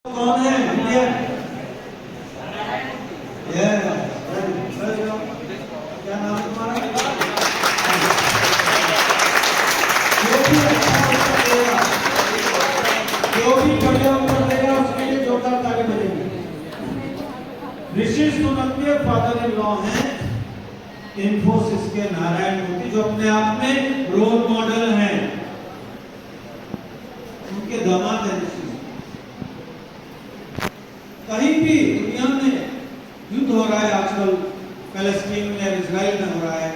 कौन है इंडियन? क्या नाम है तुम्हारा? जो भी बढ़िया उत्तर देगा उसके लिए जोरदार ताली बजेगी। ऋषि सुनंदे फादर इन लॉ हैं इन्फोसिस के नारायण मूर्ति, जो अपने आप में रोल मॉडल हैं। उनके दामाद हैं ऋषि। कहीं भी दुनिया में युद्ध हो रहा है आजकल, पैलेस्टीन में, इजराइल में हो रहा है,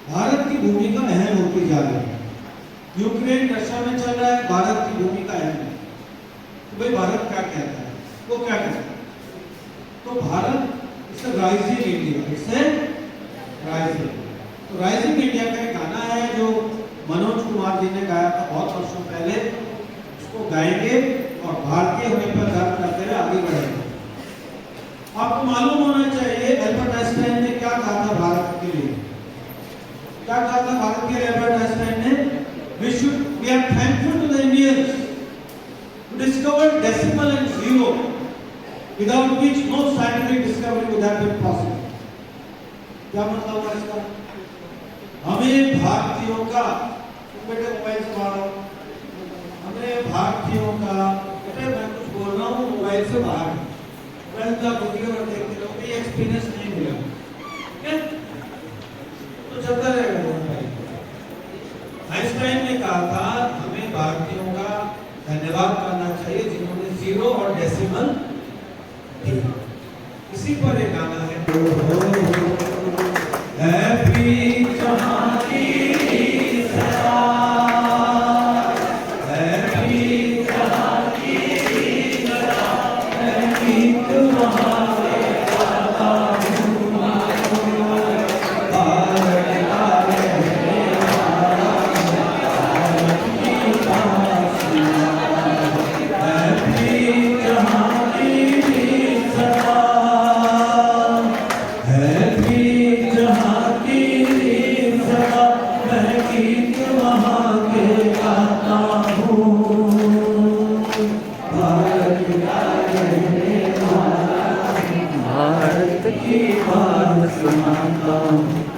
भारत की भूमिका अहम होती जा रही है। यूक्रेन रशिया में चल रहा है, भारत की भूमिका अहम है। तो भाई भारत क्या कहता है, वो क्या कहता है? तो भारत इससे राइजिंग इंडिया, इससे राइजिंग, तो राइजिंग इंडिया का एक गाना है जो मनोज कुमार जी ने गाया था बहुत वर्षों पहले। उसको गाएंगे और भारतीय होने पर गर्व करते हुए आगे बढ़ेंगे। आपको मालूम होना चाहिए एल्बर्ट आइंस्टाइन ने क्या कहा था भारत के लिए। क्या कहा था भारत के लिए एल्बर्ट आइंस्टाइन ने? We are thankful to the Indians who discovered decimal and zero, without which no scientific discovery would have been possible. क्या मतलब हुआ इसका? हमें भारतीयों का, बेटे मोबाइल से बाहर आओ, हमें भारतीयों का, बेटे मैं कुछ बोल रहा हूँ मोबाइल से बाहर, मोबाइल का वीडियो और देखते रहो, ये एक्सपीरियंस नहीं मिला, ठीक है? तो चलता रहेगा। आइंस्टाइन ने कहा था हमें भारतीयों का धन्यवाद करना चाहिए जिन्होंने जीरो और डेसिमल दिया। इसी पर एक गाना है, हैप्पी जहां की सदा, हैप्पी जहां की सदा, हैप्पी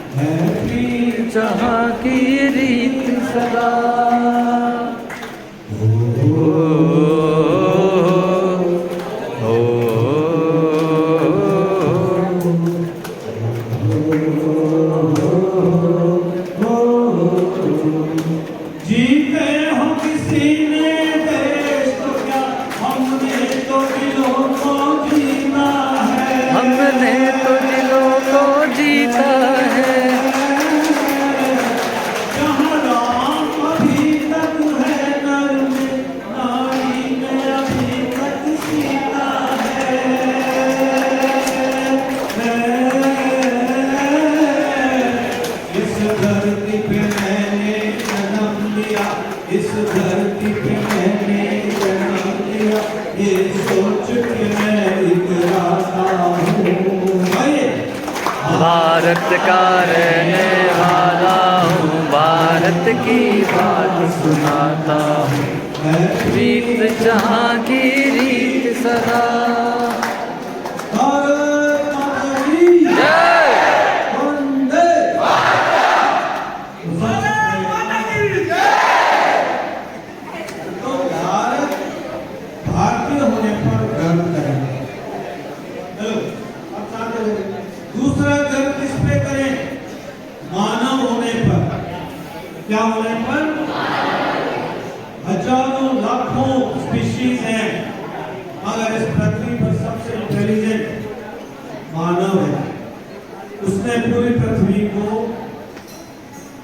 तुम्हारे जहाँ की रीत सदा। जीते हो किसी ने देश तो क्या, हमने तो दिलों को जीना है, हमने तो दिलों को जीता है। इस धरती पे मैंने जन्म लिया, ये सोच के मैं इतराता हूँ, भारत का रहने वाला हूँ, भारत की बात सुनाता हूँ, रीत जहाँ की रीत सदा। दूसरा गर्व किस पे करें? मानव होने पर। क्या होने पर? हजारों लाखों स्पीशीज हैं, मगर इस पृथ्वी पर सबसे इंटेलिजेंट मानव है। उसने पूरी पृथ्वी को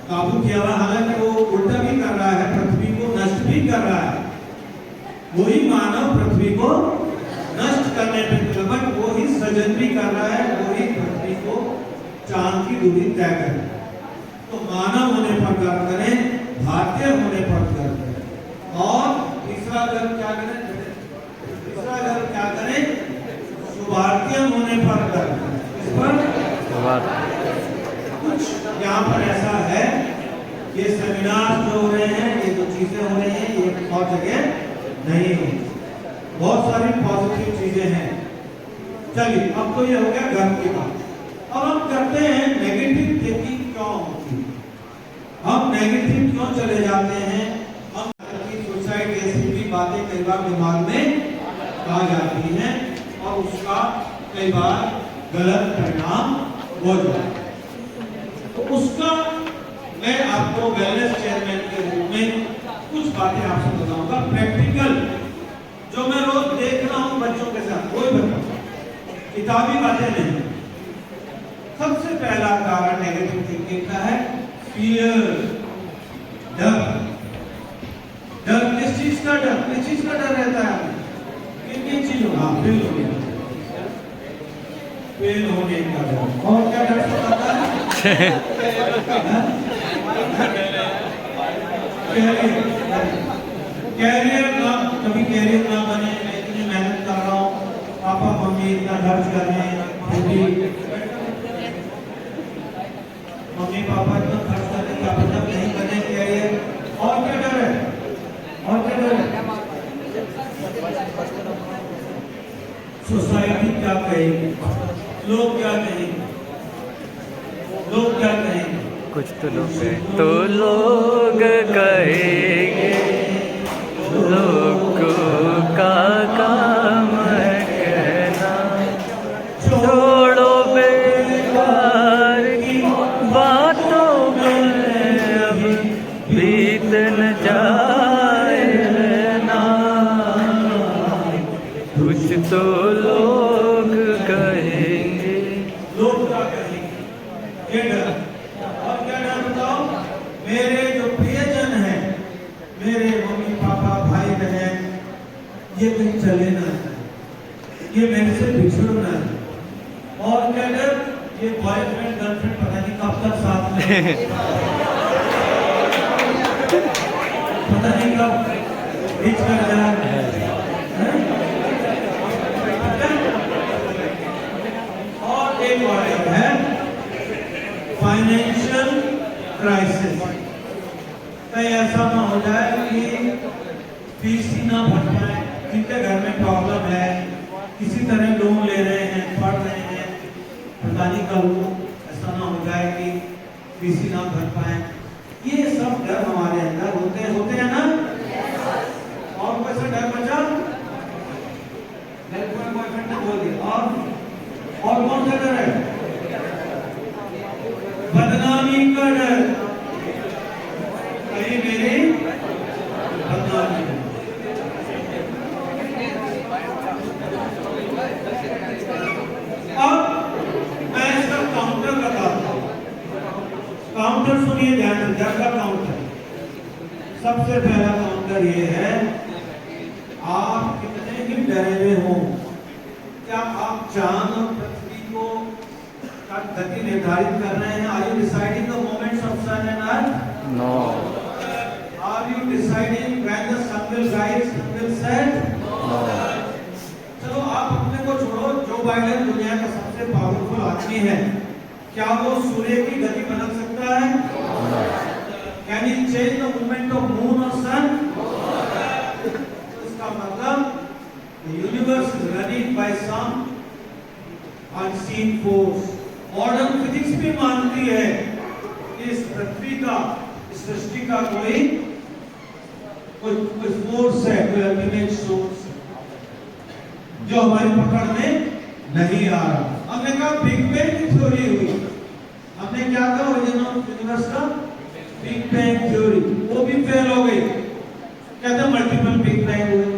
काबू किया हुआ, हालांकि वो उल्टा भी कर रहा है, पृथ्वी को नष्ट भी कर रहा है। वही मानव पृथ्वी को नष्ट करने पे, बट वो ही सृजन भी कर रहा है, वो ही पृथ्वी को चांद की दूरी तय करे। तो मानव होने पर गर्व करें, भारतीय होने पर गर्व करें। और तीसरा गर्व क्या करें? तीसरा गर्व क्या करें? भारतीय होने पर गर्व करें। इस पर कुछ यहाँ पर ऐसा है, ये सेमिनार जो हो रहे हैं, ये जो चीजें हो रही हैं, ये और जगह नहीं होगी। बहुत सारी पॉजिटिव चीजें हैं। चलिए, अब तो ये हो गया घर की बात। अब हम करते हैं नेगेटिव थिंकिंग क्यों होती है, हम नेगेटिव क्यों चले जाते हैं, हम सुसाइड जैसी भी बातें कई बार दिमाग में आ जाती हैं और उसका कई बार गलत परिणाम हो जाता है। तो उसका मैं आपको वेलनेस चेयरमैन के रूप में कुछ बातें आपसे बताऊंगा, प्रैक्टिकल, जो मैं रोज देख रहा हूं बच्चों के साथ, कोई बताऊंगा, किताबी बातें नहीं। सबसे पहला कारण नेगेटिव थिंकिंग का है फियर, डर। डर किस चीज का डर, किस चीज का डर रहता है? किन चीजों का? फेल हो गया, फेल होने का डर। और क्या डर सताता है? कैरियर ना, कभी कैरियर ना बने, मैं इतनी मेहनत कर रहा हूँ, पापा मम्मी इतना खर्च कर रहे हैं, मम्मी पापा इतना खर्च कर रहे हैं, क्या पता नहीं बने कैरियर। और क्या डर है? और क्या डर है? सोसाइटी क्या कहेगी, लोग क्या कहेंगे, लोग क्या कहेंगे? कुछ तो लोग कहेंगे, लोगों का काम है कहना, छोड़ो बेकार की बातों में अब बीत न जाए ना, कुछ तो लोग कहेंगे। लोग क्या कहेंगे, ये डर। और क्या डर बताओ? मेरे जो प्रियजन हैं, मेरे मम्मी पापा भाई बहन, ये कहीं चले ना जाए, ये मेरे से बिछड़ ना जाए। और क्या डर? ये बॉयफ्रेंड गर्लफ्रेंड पता नहीं कब तक साथ में, पता नहीं कब बीच कर जाए। और एक और है फाइनेंशियल क्राइसिस। कहीं ऐसा ना हो जाए कि फीस ही ना भर पाए, जिनके घर में प्रॉब्लम है, किसी तरह लोन ले रहे हैं, पढ़ रहे हैं, पता नहीं कब ऐसा ना हो जाए कि फीस ही ना भर पाए। ये सब डर हमारे अंदर होते हैं ना। और कैसे डर बचा? बॉयफ्रेंड ने बोल दिया। और कौन सा डर है? बदनामी का डर, कहीं मेरी बदनामी। अब मैं इसका काउंटर बताता हूं। काउंटर सुनिए ध्यान से, डर का काउंटर। सबसे पहला काउंटर ये है, आप कितने ही डरे हुए हो, क्या आप चांद और पृथ्वी को का गति निर्धारित कर रहे हैं? Are you deciding the moments of sun and earth? No. Are you deciding when the sun will rise, sun will set? No. चलो आप अपने को छोड़ो, जो बाइडेन दुनिया का सबसे पावरफुल आदमी है, क्या वो सूर्य की गति बदल सकता है? Can he change the movement of moon और सन? इसका मतलब the universe is running by some unseen force. Modern physics भी मानती है कि इस पृथ्वी का, इस सृष्टि का कोई फोर्स है, कोई अल्टीमेट सोर्स जो हमारी पकड़ में नहीं आ रहा। हमने कहा बिग बैंग की थ्योरी हुई, हमने क्या कहा ओरिजिन ऑफ यूनिवर्स का बिग बैंग थ्योरी, वो भी फेल हो गई। कहते मल्टीपल बिग बैंग हुए।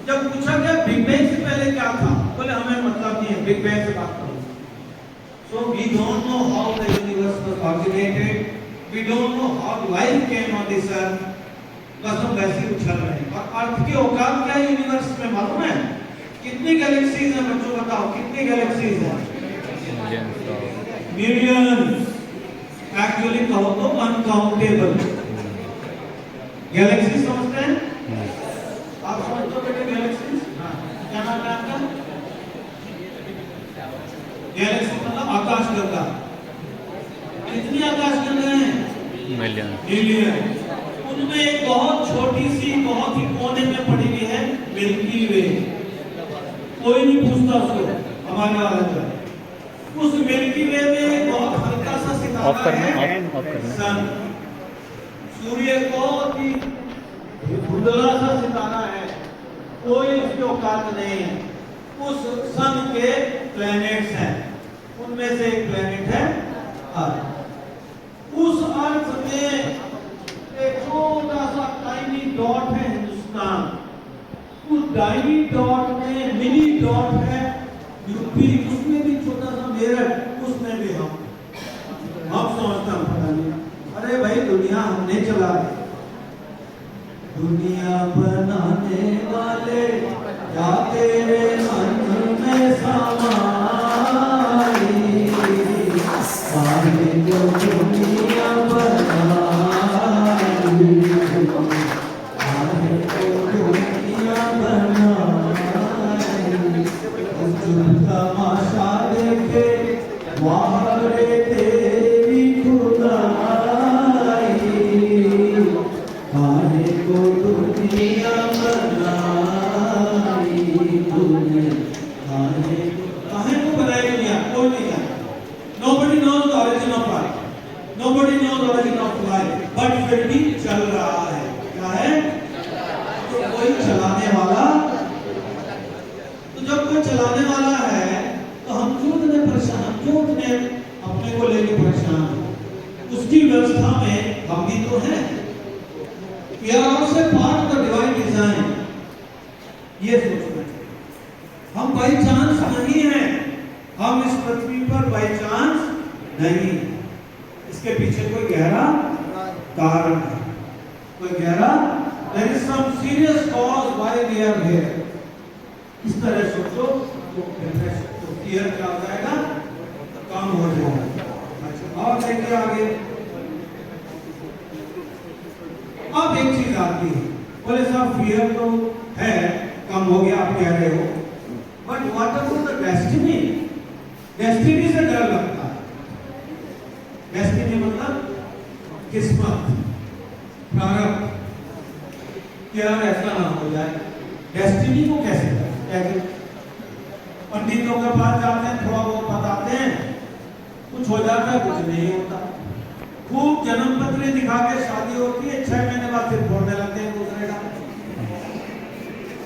जब पूछा क्या बिग बैंग से पहले क्या था, बोले हमें मतलब नहीं है, बिग बैंग से बात करो। So we don't know how the universe was originated, we don't know how life came on this earth, बस हम वैसे उछल रहे हैं। और अर्थ की औकात क्या है यूनिवर्स में मालूम है? कितनी गैलेक्सीज हैं बच्चों, बताओ कितनी गैलेक्सीज हैं? मिलियंस, एक्चुअली कहो तो अनकाउंटेबल गैलेक्सी। समझते हैं आप? समझते हो बेटे गैलेक्सीज? क्या नाम है आपका? गैलेक्सी मतलब आकाशगंगा। कितनी आकाशगंगा हैं? मिलियन। उनमें एक बहुत छोटी सी, बहुत ही कोने में पड़ी हुई है मिल्की वे। कोई नहीं पूछता उसको, हमारा वाला जो है। उस मिल्की वे में बहुत हल्का सा सितारा है सन। सूर्य को धुंधला सा सितारा है, कोई उसके औकात नहीं है। उस सन के प्लैनेट्स हैं, उनमें से एक प्लैनेट है अर्थ। उस अर्थ में एक छोटा सा टाइनी डॉट है हिंदुस्तान। उस टाइनी डॉट में मिनी डॉट है यूपी, उसमें भी छोटा सा मेरठ, उसमें भी हम समझता हूँ पता नहीं। अरे भाई दुनिया हमने चला है, दुनिया बनाने वाले क्या तेरे मन में समाई, सारे जो दुनिया बनाई, सारे जो दुनिया बनाई, तमाशा देखे वारे तेरी खुदाई, काहे को दुनिया बनाई तूने, काहे को बनाई दुनिया, कोई नहीं जानता। Nobody knows the origin of life, nobody knows the origin of life, but फिर भी चल रहा है। क्या है? तो कोई चलाने वाला, तो जब कोई चलाने वाला है तो हम क्यों इतने परेशान, क्यों इतने अपने को लेके परेशान? उसकी व्यवस्था में हम भी तो हैं। We are also part of the divine design, ये सोचना चाहिए। हम बाई चांस नहीं हैं, हम इस पृथ्वी पर बाई चांस नहीं, इसके पीछे कोई गहरा कारण है, कोई गहरा, there is some serious cause why we are here। इस तरह सोचो तो क्लियर क्या हो जाएगा, काम हो जाएगा। अच्छा, और देखिए आगे। अब एक चीज आती है, बोले साहब फियर तो है, कम हो गया आप कह रहे हो, but what about the destiny? Destiny से डर लगता है। डेस्टिनी मतलब किस्मत, प्रारब्ध, क्या ऐसा ना हो जाए। डेस्टिनी को कैसे कहते? पंडितों के पास जाते हैं, थोड़ा बहुत बताते हैं, कुछ हो जाता है, कुछ नहीं होता। खूब जन्म पत्र दिखा के शादी होती है, 6 महीने बाद फिर फोड़ने लगते हैं दूसरे का।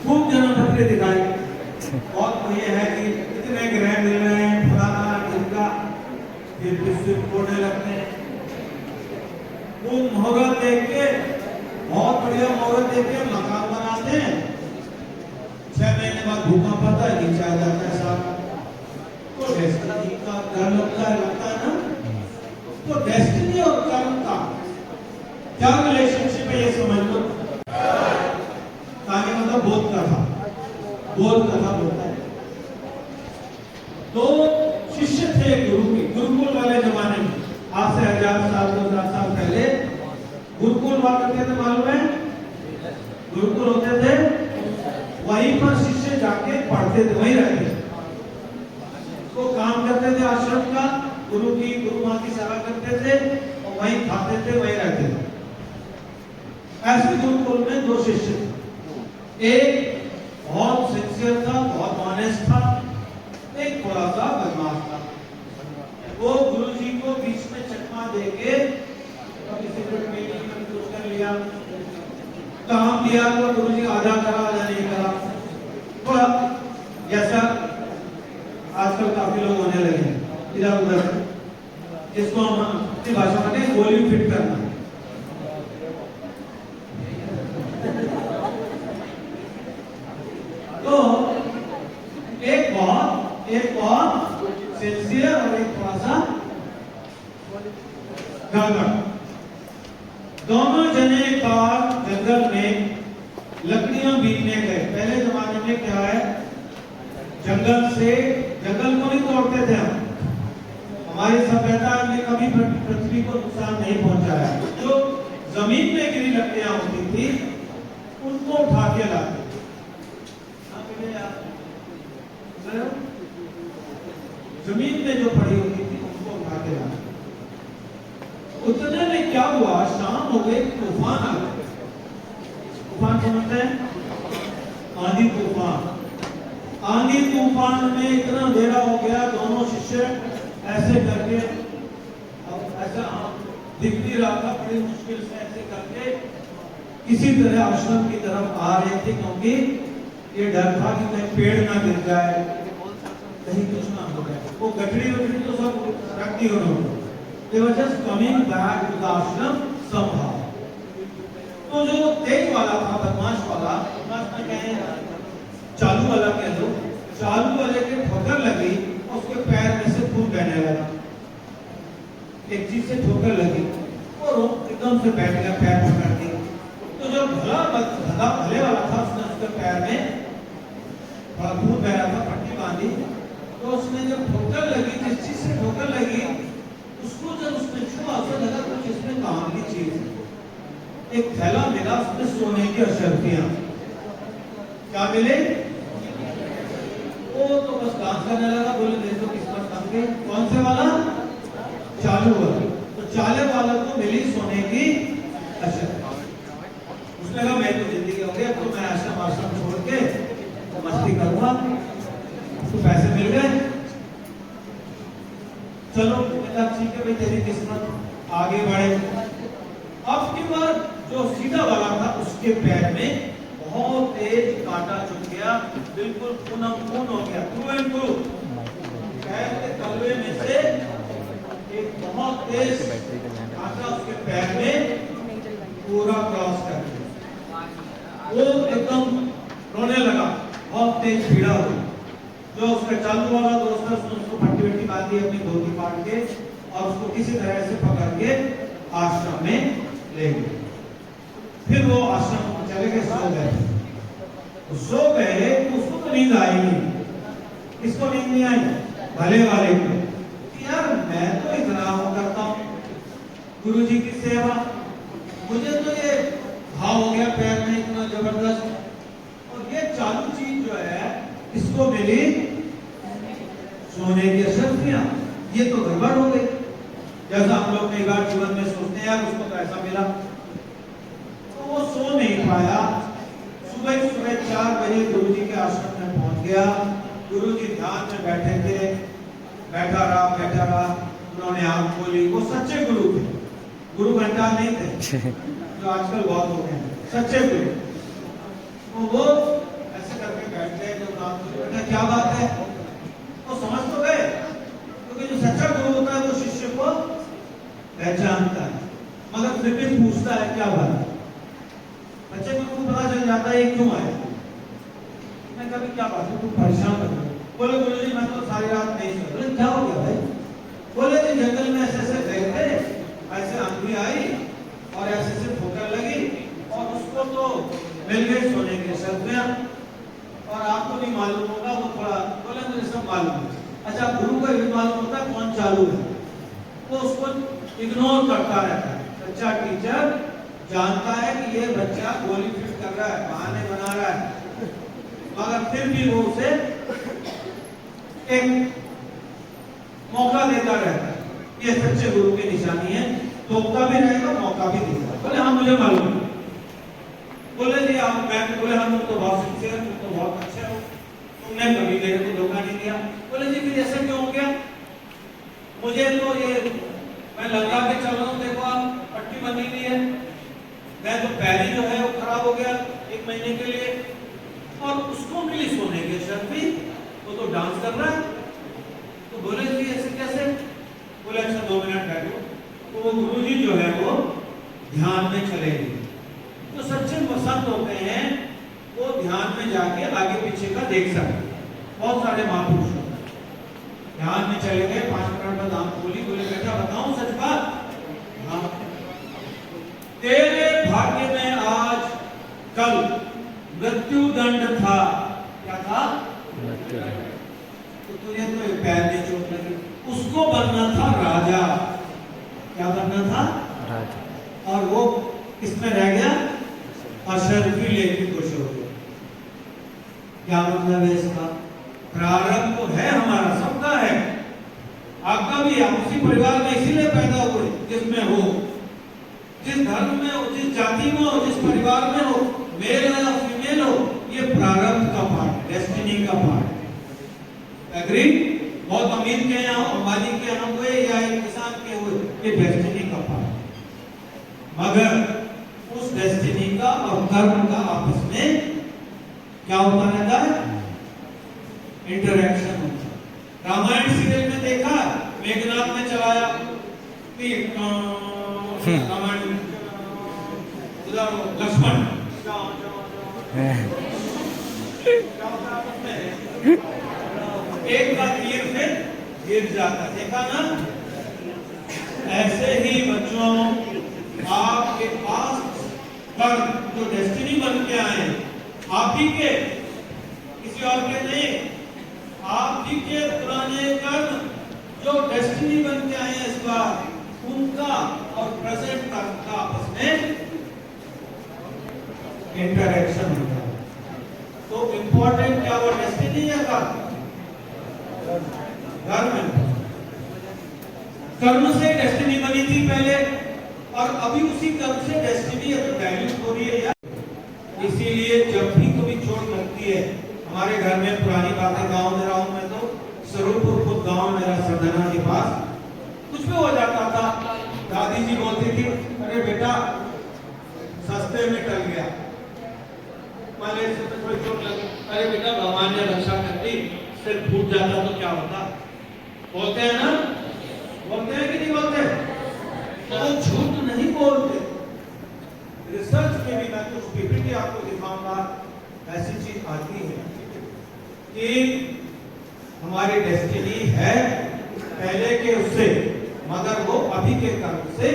खूब जन्म पत्र दिखाए, और तो ये है कि इतने ग्रह मिल रहे हैं फलाना ढिमका, फिर फोड़ने लगते हैं। वो मुहूर्त देख के, बहुत बढ़िया मुहूर्त देख के मकान बनाते हैं, 6 महीने बाद भूकंप आता है, नीचे आ जाता है सारा। तो डेस्टिनी का डर लगता है ना। तो डेस्टिनी और कर्म का क्या रिलेशनशिप है, ये समझ लो। कहानी मतलब बोध कथा बोलता है। तो शिष्य थे गुरु के, गुरुकुल वाले जमाने में, आज से 1000 साल 2000 साल पहले गुरुकुल हुआ करते थे, मालूम है? गुरुकुल होते थे, वहीं पर शिष्य जाके पढ़ते थे, वहीं रहते थे, तो काम करते थे आश्रम का, गुरु माँ की सेवा करते थे, और वहीं खाते थे, वहीं रहते थे। ऐसे गुरुकुल में 2 शिष्य थे। एक बहुत सिंसियर था, बहुत ऑनेस्ट था, एक थोड़ा सा बदमाश था। वो गुरुजी को बीच में चकमा देके किसी मीटिंग में कुछ कर लिया, काम दिया तो गुरुजी आधा करा, आधा नहीं करा। थोड़ा जैसा आजकल काफी लोग होने लगे इधर उधर, इसको हम अपनी भाषा में गोली फिट करना। तो एक बहुत सिंसियर और एक थोड़ा सा गड़बड़। दोनों जने एक बार जंगल में लकड़ियां बीनने गए। पहले जमाने में क्या है, जंगल को नहीं तोड़ते थे हम, हमारी सभ्यता ने कभी पृथ्वी को नुकसान नहीं पहुंचाया। जो जमीन में गिरी लकड़ियां होती थी उनको उठा के लाते। जमीन में जो पड़ी होती थी उनको उठा के लाते। उतने में क्या हुआ, शाम हो गई, तूफान आ गया। तूफान समझते हैं? आंधी तूफान आंधी तूफान में इतना अंधेरा हो गया, दोनों शिष्य ऐसे करके, अब ऐसा दिख भी रहा था, बड़ी मुश्किल से ऐसे करके किसी तरह आश्रम की तरफ आ रहे थे, क्योंकि ये डर था कि कहीं पेड़ ना गिर जाए, कहीं कुछ ना हो जाए। वो गठरी वठरी तो सब रख दी उन्होंने। They were just coming back to the ashram somehow. तो जो तेज वाला था, बदमाश वाला, बदमाश में कहें चालू वाला कह दो, चालू वाले के ठोकर लगी और उसके पैर में से खून बहने लगा। एक चीज से ठोकर लगी और वो एकदम से बैठ गया, पैर पकड़ के। तो जो भले वाला था, उसने उसके पैर में थोड़ा खून बह रहा था, पट्टी बांधी। तो उसने जब ठोकर लगी, जिस चीज से ठोकर लगी, उसको जब उसने छुआ, उसे लगा कुछ इसमें काम की चीज है। एक थैला मिला, उसमें सोने की अशर्फियां। क्या मिले? वो तो बस डांस करने लगा, बोले देखो किस्मत कम गई। कौन से वाला? चालू वाला। तो चाले वाला को मिली सोने की अशर्फियां। उसने कहा मैं तो जिंदगी हो गई, अब तो मैं आश्रम छोड़ के मस्ती करूंगा, तो पैसे मिल गए, चलो ठीक है भाई, तेरी किस्मत, आगे बढ़े। अब की बार जो सीधा वाला था, उसके पैर में बहुत तेज कांटा चुभ गया, बिल्कुल खून हो गया, थ्रू एंड थ्रू। पैर के तलवे में से एक बहुत तेज कांटा उसके पैर में पूरा क्रॉस कर दिया। वो एकदम रोने लगा, बहुत तेज पीड़ा हुई। जो उसका चालू वाला दोस्त है, उसने उसको पट्टी वट्टी बांधी अपनी धोती फाड़ के, और उसको किसी तरह से पकड़ के आश्रम में ले गए। फिर वो आश्रम में चले गए, सो गए। तो उसको तो नींद आई नहीं। किसको नींद नहीं आई? भले वाले को। यार मैं तो इतना वो करता हूँ गुरु जी की सेवा, मुझे तो ये घाव हो गया पैर में इतना जबरदस्त, और ये चालू चीज जो है इसको मिली सोने की अशर्फियां, ये तो गड़बड़ हो गई। जैसा हम लोग कई बार जीवन में सोचते हैं, यार उसको तो ऐसा मिला, तो वो सो नहीं पाया। सुबह 4 बजे गुरु जी के आश्रम में पहुंच गया। गुरु जी ध्यान में बैठे थे, बैठा रहा, उन्होंने आंख खोली। वो सच्चे गुरु थे, गुरु घंटा नहीं थे जो आजकल बहुत हो गए हैं, सच्चे गुरु। तो वो ऐसे करके बैठ गए, जब आंख खोली, बेटा क्या बात है? वो समझ तो गए, क्योंकि जो सच्चा गुरु होता है वो शिष्य को पहचानता है, मगर फिर भी पूछता है क्या बात है। बच्चे को पता चल जाता है क्यों आया। मैं कभी क्या बात है, तुम परेशान कर रहे हो? बोले गुरुजी मैं तो सारी रात नहीं सोया। बोले क्या हो गया भाई? बोले जी जंगल में ऐसे ऐसे गए थे, ऐसे आंधी आई और ऐसे ऐसे ठोकर लगी, और उसको तो मिल गई सोने की अशर्फियां, और आपको नहीं मालूम होगा, वो थोड़ा। बोले मुझे सब मालूम है। अच्छा, गुरु को भी मालूम होता है कौन चालू है, वो उसको इग्नोर करता रहता है। सच्चा टीचर जानता है कि ये बच्चा गोली फिट कर रहा है, बहाने बना रहा है, मगर फिर भी वो उसे एक मौका देता रहता है। ये सच्चे गुरु की निशानी है, टोकता भी रहेगा, मौका भी देगा। बोले हाँ मुझे मालूम है। बोले जी आप बैंक, बोले हम तो बहुत सिंसियर, तुम तो बहुत अच्छे हो, तुमने कभी मेरे को धोखा नहीं दिया। बोले जी फिर ऐसा क्यों हो गया? मुझे तो ये मैं लगा के चल रहा हूँ, देखो आप पट्टी बनी हुई है, मैं तो पैर जो है वो खराब हो गया 1 महीने के लिए, और उसको मिली सोने की अशर्फी, वो तो डांस कर रहा है। तो बोले जी ऐसे कैसे? बोले अच्छा 2 मिनट बैठो। तो वो गुरुजी जो है वो ध्यान में चले गए। तो सच्चे संत होते हैं, वो ध्यान में जाके आगे पीछे का देख सकते। बहुत सारे महापुरुष ध्यान में चले गए, 5 मिनट बाद आंख खोली, बोले बेटा बताऊं सच बात? हाँ। तेरे भाग्य में आज कल मृत्यु दंड था। क्या था? तो तुझे तो पैर में चोट लगी, उसको बनना था राजा। क्या बनना था? राजा। और वो किसमें रह गया? अशर्फी लेके खुश हो गया। क्या मतलब है इसका? प्रारब्ध तो है हमारा, सबका है, आपका भी। आप उसी परिवार में इसीलिए पैदा हुए जिसमें हो, जिस धर्म में हो, जिस जाति में हो, जिस परिवार में हो, मेल हो या फीमेल हो, ये प्रारब्ध का पार्ट है, डेस्टिनी का पार्ट है। एग्री? बहुत अमीर के यहाँ, अंबानी के यहाँ हुए या एक किसान के हुए, ये डेस्टिनी का पार्ट। मगर उस डेस्टिनी का और कर्म का आपस में क्या होता रहता है? इंटरैक्शन होता है। रामायण सीरियल में देखा, मेघनाथ ने चलाया रामायण, लक्ष्मण एक का तीर से गिर जाता, देखा ना? ऐसे ही बच्चों, आपके पास कर्म जो डेस्टिनी बन के आए, आप ही के, किसी और के नहीं, आप ही के पुराने कर्म जो डेस्टिनी बन के आए इस बार, उनका और प्रेजेंट कर्म का आपस में इंटरैक्शन होता है। तो इंपॉर्टेंट क्या वो डेस्टिनी है कर्म? कर्म से डेस्टिनी बनी थी पहले, और अभी उसी कर्म से डेस्टिनी तो डाइल्यूट हो रही है यार। इसीलिए जब भी कभी चोट लगती है, हमारे घर में पुरानी बातें, गांव में रहा हूं मैं तो, स्वरूपुर खुद गांव मेरा सरदाना के पास, कुछ भी हो जाता था, दादी जी बोलती थी, अरे बेटा सस्ते में टल गया, पहले से तो कोई चोट लगी, अरे बेटा भगवान ने रक्षा कर दी, सिर फूट जाता तो क्या होता? बोलते हैं ना? बोलते हैं कि नहीं बोलते? तो वो झूठ नहीं बोलते। रिसर्च में भी मैं कुछ पीपीटी आपको दिखाऊंगा, ऐसी चीज आती है कि हमारी डेस्टिनी है पहले के उससे, मगर वो अभी के कर्म से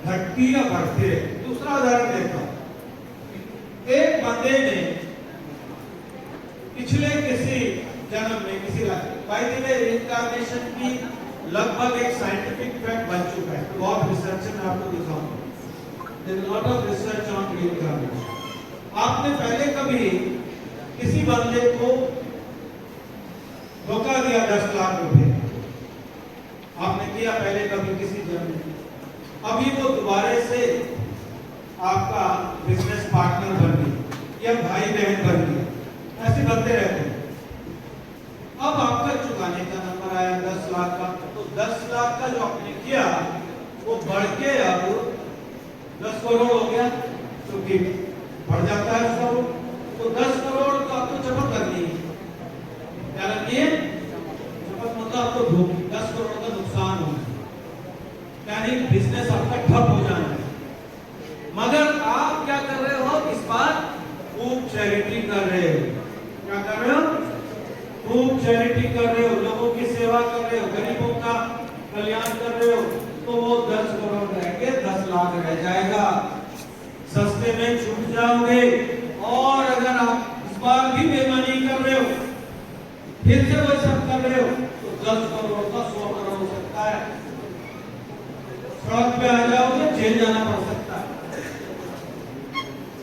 घटती या बढ़ती है। दूसरा उदाहरण देता हूं, एक बंदे ने पिछले किसी जन्म में, किसी रिइंकार्नेशन की लगभग एक साइंटिफिक फैक्ट बन चुका है, बहुत रिसर्च में आपको दिखाऊंगा। There is lot of research on reincarnation. आपने पहले कभी किसी बंदे को धोखा दिया 10 लाख रुपए, आपने किया पहले कभी किसी जन्म में, अभी वो दोबारा से आपका बिजनेस पार्टनर बन गया या भाई बहन बन गया, ऐसे बनते रहते हैं। अब आपका चुकाने का नंबर आया 10 लाख का, तो 10 लाख का जो आपने किया वो बढ़ के अब 10 करोड़ हो गया, क्योंकि बढ़ जाता है उसका, तो 10 करोड़ तो आपको जमा करनी है। क्या करनी है? मतलब आपको 10 करोड़ का नुकसान होना, यानी बिजनेस आपका ठप हो जाना है। मगर आप क्या कर रहे हो इस बार? खूब चैरिटी कर रहे हो। क्या कर रहे हो? खूब चैरिटी कर रहे हो, लोगों की सेवा कर रहे हो, गरीबों का कल्याण कर रहे हो, तो वो 10 करोड़ रह के 10 लाख रह जाएगा, सस्ते में छूट जाओगे। और अगर आप इस बार भी बेईमानी कर रहे हो, फिर से वो सब कर रहे हो, तो 10 करोड़ का 100 करोड़ हो सकता है, सड़क पे आ जाओगे, जेल जाना पड़ सकता है।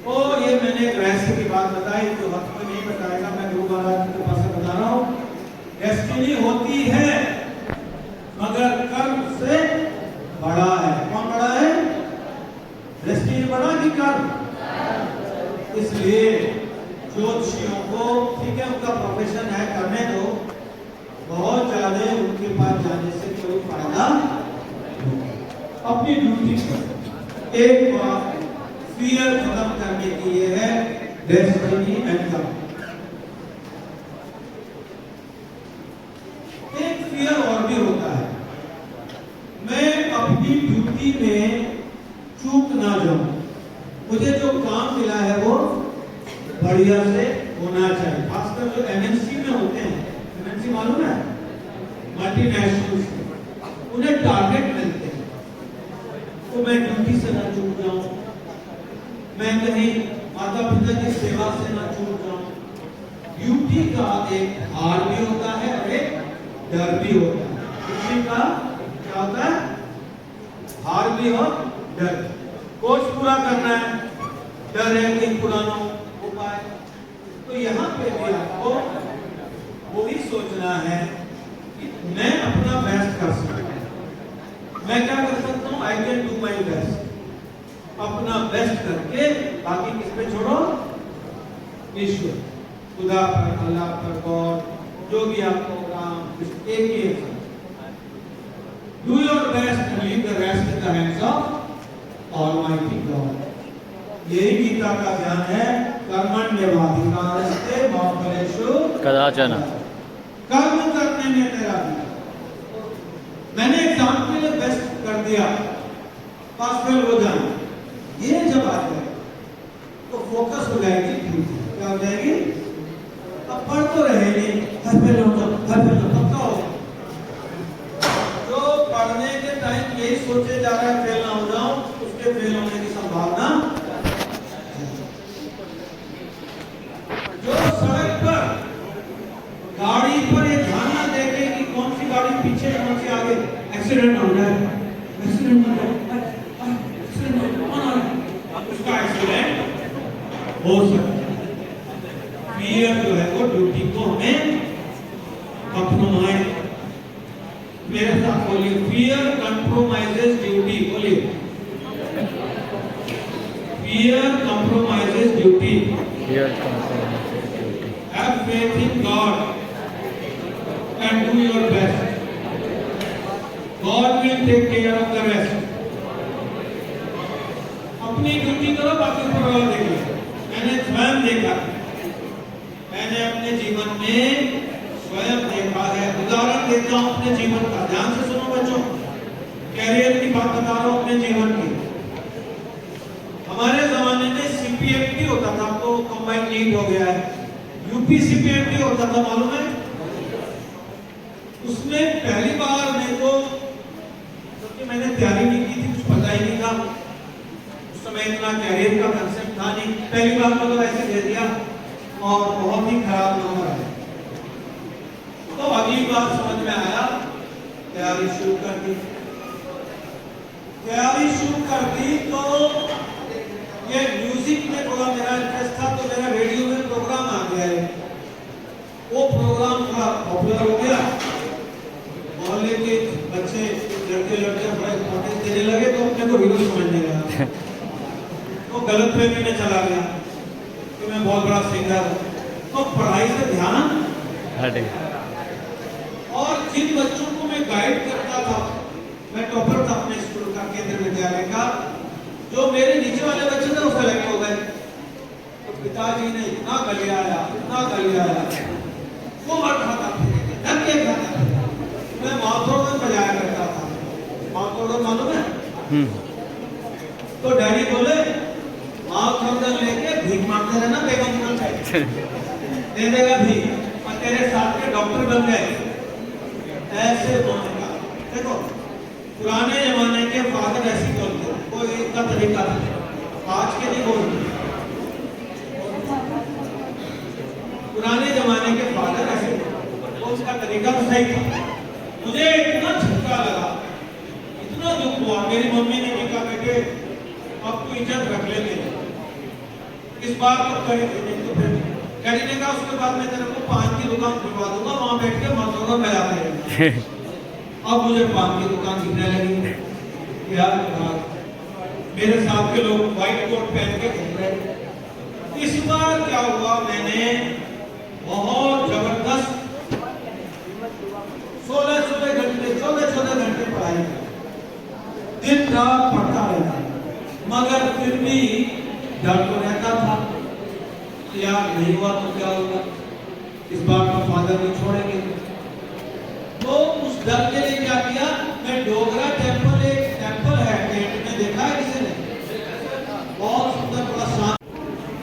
तो ये मैंने एक रहस्य की बात बताई, तो वक्त में नहीं बताएगा, मैं गुरु महाराज के पास बता रहा हूँ। डेस्टिनी होती है मगर कर्म से बड़ा है। कौन बड़ा है? डेस्टिनी बड़ा कि कर्म? इसलिए ज्योतिषियों को, ठीक है, उनका प्रोफेशन है, करने दो, बहुत ज्यादा उनके पास जाने से कोई फायदा नहीं। अपनी ड्यूटी पर एक बार फियर खत्म करने की ये है डेस्टिनी एंड कर्म। एक फियर और भी होता है, मैं अपनी ड्यूटी में चूक ना जाऊं, मुझे जो काम मिला है वो बढ़िया से होना चाहिए। खासकर जो एमएनसी में होते हैं, एमएनसी मालूम है, मल्टीनेशनल्स, उन्हें टारगेट मिलते हैं, तो मैं ड्यूटी से ना चूक जाऊं, मैं कहीं माता पिता की सेवा से ना चूक जाऊं। ड्यूटी का एक हार भी होता है और एक डर भी होता है। ड्यूटी का क्या होता है? हार भी और डर। कोर्स पूरा करना है, डर है कि पूरा ना हो पाए, तो यहाँ पे भी आपको वही सोचना है कि मैं अपना बेस्ट कर सकता हूँ। मैं क्या कर सकता हूँ? I can do my best. अपना बेस्ट करके बाकी किस पे छोड़ो? ईश्वर, खुदा पर, अल्लाह पर, गॉड, जो भी आपको राम एक ही action, do your best and leave the rest in the hands of almighty God. यही गीता का ज्ञान है, कर्मण्येवाधिकारस्ते मा फलेषु कदाचन। कर्म करने में तेरा अधिकार। मैंने एग्जाम के लिए बेस्ट कर दिया, पास फेल हो जाए, ये जब आ जाए तो फोकस हो जाएगी, क्या हो जाएगी? अब पढ़ तो रहे नहीं, हर फेल हो जाओ, हर फेल हो पक्का हो। जो पढ़ने के टाइम यही सोचे जा रहा है फेल ना हो जाऊं, उसके फेल होने की संभावना। जो सड़क पर गाड़ी पर ये ध्यान ना देखे कि कौन सी गाड़ी पीछे कौन सी आगे, एक्सीडेंट हो जाए, एक्सीडेंट हो जाए, एक्सीडेंट कौन आ रहा है, उसका एक्सीडेंट हो सकता है। फियर जो है वो ड्यूटी को हमें कंप्रोमाइज, मेरे साथ बोलिए, फियर कंप्रोमाइजेस ड्यूटी, बोलिए, fear compromises duty. Have faith in God and do your best. God will take care of the rest. अपनी ड्यूटी करो, बाकी ऊपर वाला देखेगा। मैंने स्वयं देखा, मैंने अपने जीवन में स्वयं देखा है। उदाहरण देता हूं अपने जीवन का, ध्यान से सुनो बच्चों, कैरियर की बात बता रहा हूं अपने जीवन की। हमारे जमाने में सीपीएफटी होता था, अब तो कंबाइंड नीट हो गया है। यूपी सीपीएफटी होता था, मालूम है? उसमें पहली बार मेरे को, क्योंकि मैंने तैयारी नहीं की थी, कुछ पता ही नहीं था, उस समय इतना कैरियर का कंसेप्ट था नहीं, पहली बार तो ऐसे दे दिया और बहुत ही खराब नंबर आया। तो अगली बार समझ में आया, तैयारी शुरू कर दी। तैयारी शुरू कर दी तो ये म्यूजिक में थोड़ा मेरा इंटरेस्ट था, तो मेरा रेडियो में प्रोग्राम आ गया है। वो प्रोग्राम थोड़ा पॉपुलर हो गया, मोहल्ले के बच्चे लड़के लड़के बड़ा इंपॉर्टेंस देने लगे, तो अपने को हीरो समझने लगा। तो गलत फहमी में चला गया कि मैं बहुत बड़ा सिंगर हूँ, तो पढ़ाई से ध्यान हटे। और जिन बच्चों को मैं गाइड करता था, मैं टॉपर था अपने स्कूल का, केंद्रीय विद्यालय का, जो मेरे नीचे वाले बच्चे थे वो सेलेक्ट हो गए। तो पिताजी ने इतना गलियाया, वो मर खाता था, धक्के खाता था। मैं माथोड़न बजाया करता था, माथोड़न मालूम है? तो डैडी बोले, माथोड़न लेके भीख मांगते रहना, बेगम पे दे देगा भीख, और तेरे साथ के डॉक्टर बन गए। ऐसे बोलेगा। देखो, पुराने जमाने के फादर ऐसी बोलते, कोई इनका तरीका था, आज के नहीं बोलते। पुराने जमाने के फादर ऐसे, वो उसका तरीका तो सही था। मुझे इतना झटका लगा, इतना दुख हुआ। मेरी मम्मी ने भी कहा, बेटे अब तू इज्जत रख ले मेरी, इस बार तो करी थी, तो फिर डैडी ने कहा उसके बाद मैं तेरे को पान की दुकान खुलवा दूंगा, वहां बैठ के मजदूरों में जाते हैं। अब मुझे पान की दुकान दिखने लगी यार, मेरे साथ के लोग व्हाइट कोट पहन के घूम रहे। इस बार क्या हुआ, मैंने बहुत जबरदस्त 16 घंटे 14 घंटे पढ़ाई, दिन रात पढ़ता रहता, मगर फिर भी डर तो रहता था, यार नहीं हुआ तो क्या होगा, इस बार तो फादर नहीं छोड़ेंगे। तो उस डर के लिए क्या किया, मैं डोगरा टेम्पल, एक टेम्पल है केंट में, देखा है किसी ने? बहुत सुंदर, बड़ा शांत,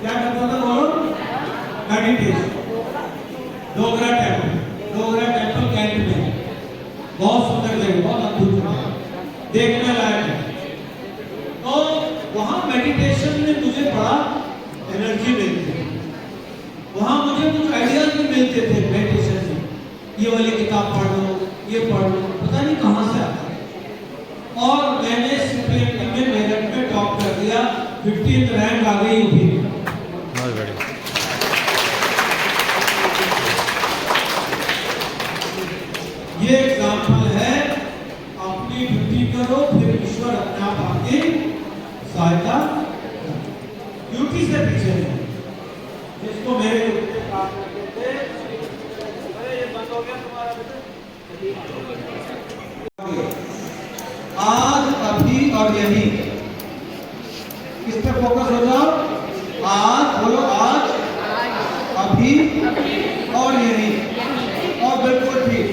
क्या टेम्पल था बोलो? मेडिटेशन, डोगरा टेम्पल केंट में, बहुत सुंदर जगह, बहुत अद्भुत जगह, देखने लायक है। तो वहां मेडिटेशन में मुझे बड़ा एनर्जी मिलती है, वहां मुझे कुछ आइडियाज भी मिलते थे मेडिटेशन से, ये वाली किताब पढ़ लो, ये पढ़ लो, पता नहीं कहां से आता। और मैंने सीपीएमटी में मेरिट में टॉप कर दिया, 15th रैंक आ गई यूपी में। बहुत बढ़िया। ये एग्जाम्पल है, अपनी ड्यूटी करो, फिर ईश्वर अपने आप आपकी सहायता। ड्यूटी से पीछे नहीं, जिसको मेरे काम करते थे, अरे ये बंद हो गया तुम्हारा बेटा। आज, अभी और यही, इस पे फोकस हो जाओ। आज बोलो, आज, अभी और यही, और बिल्कुल ठीक।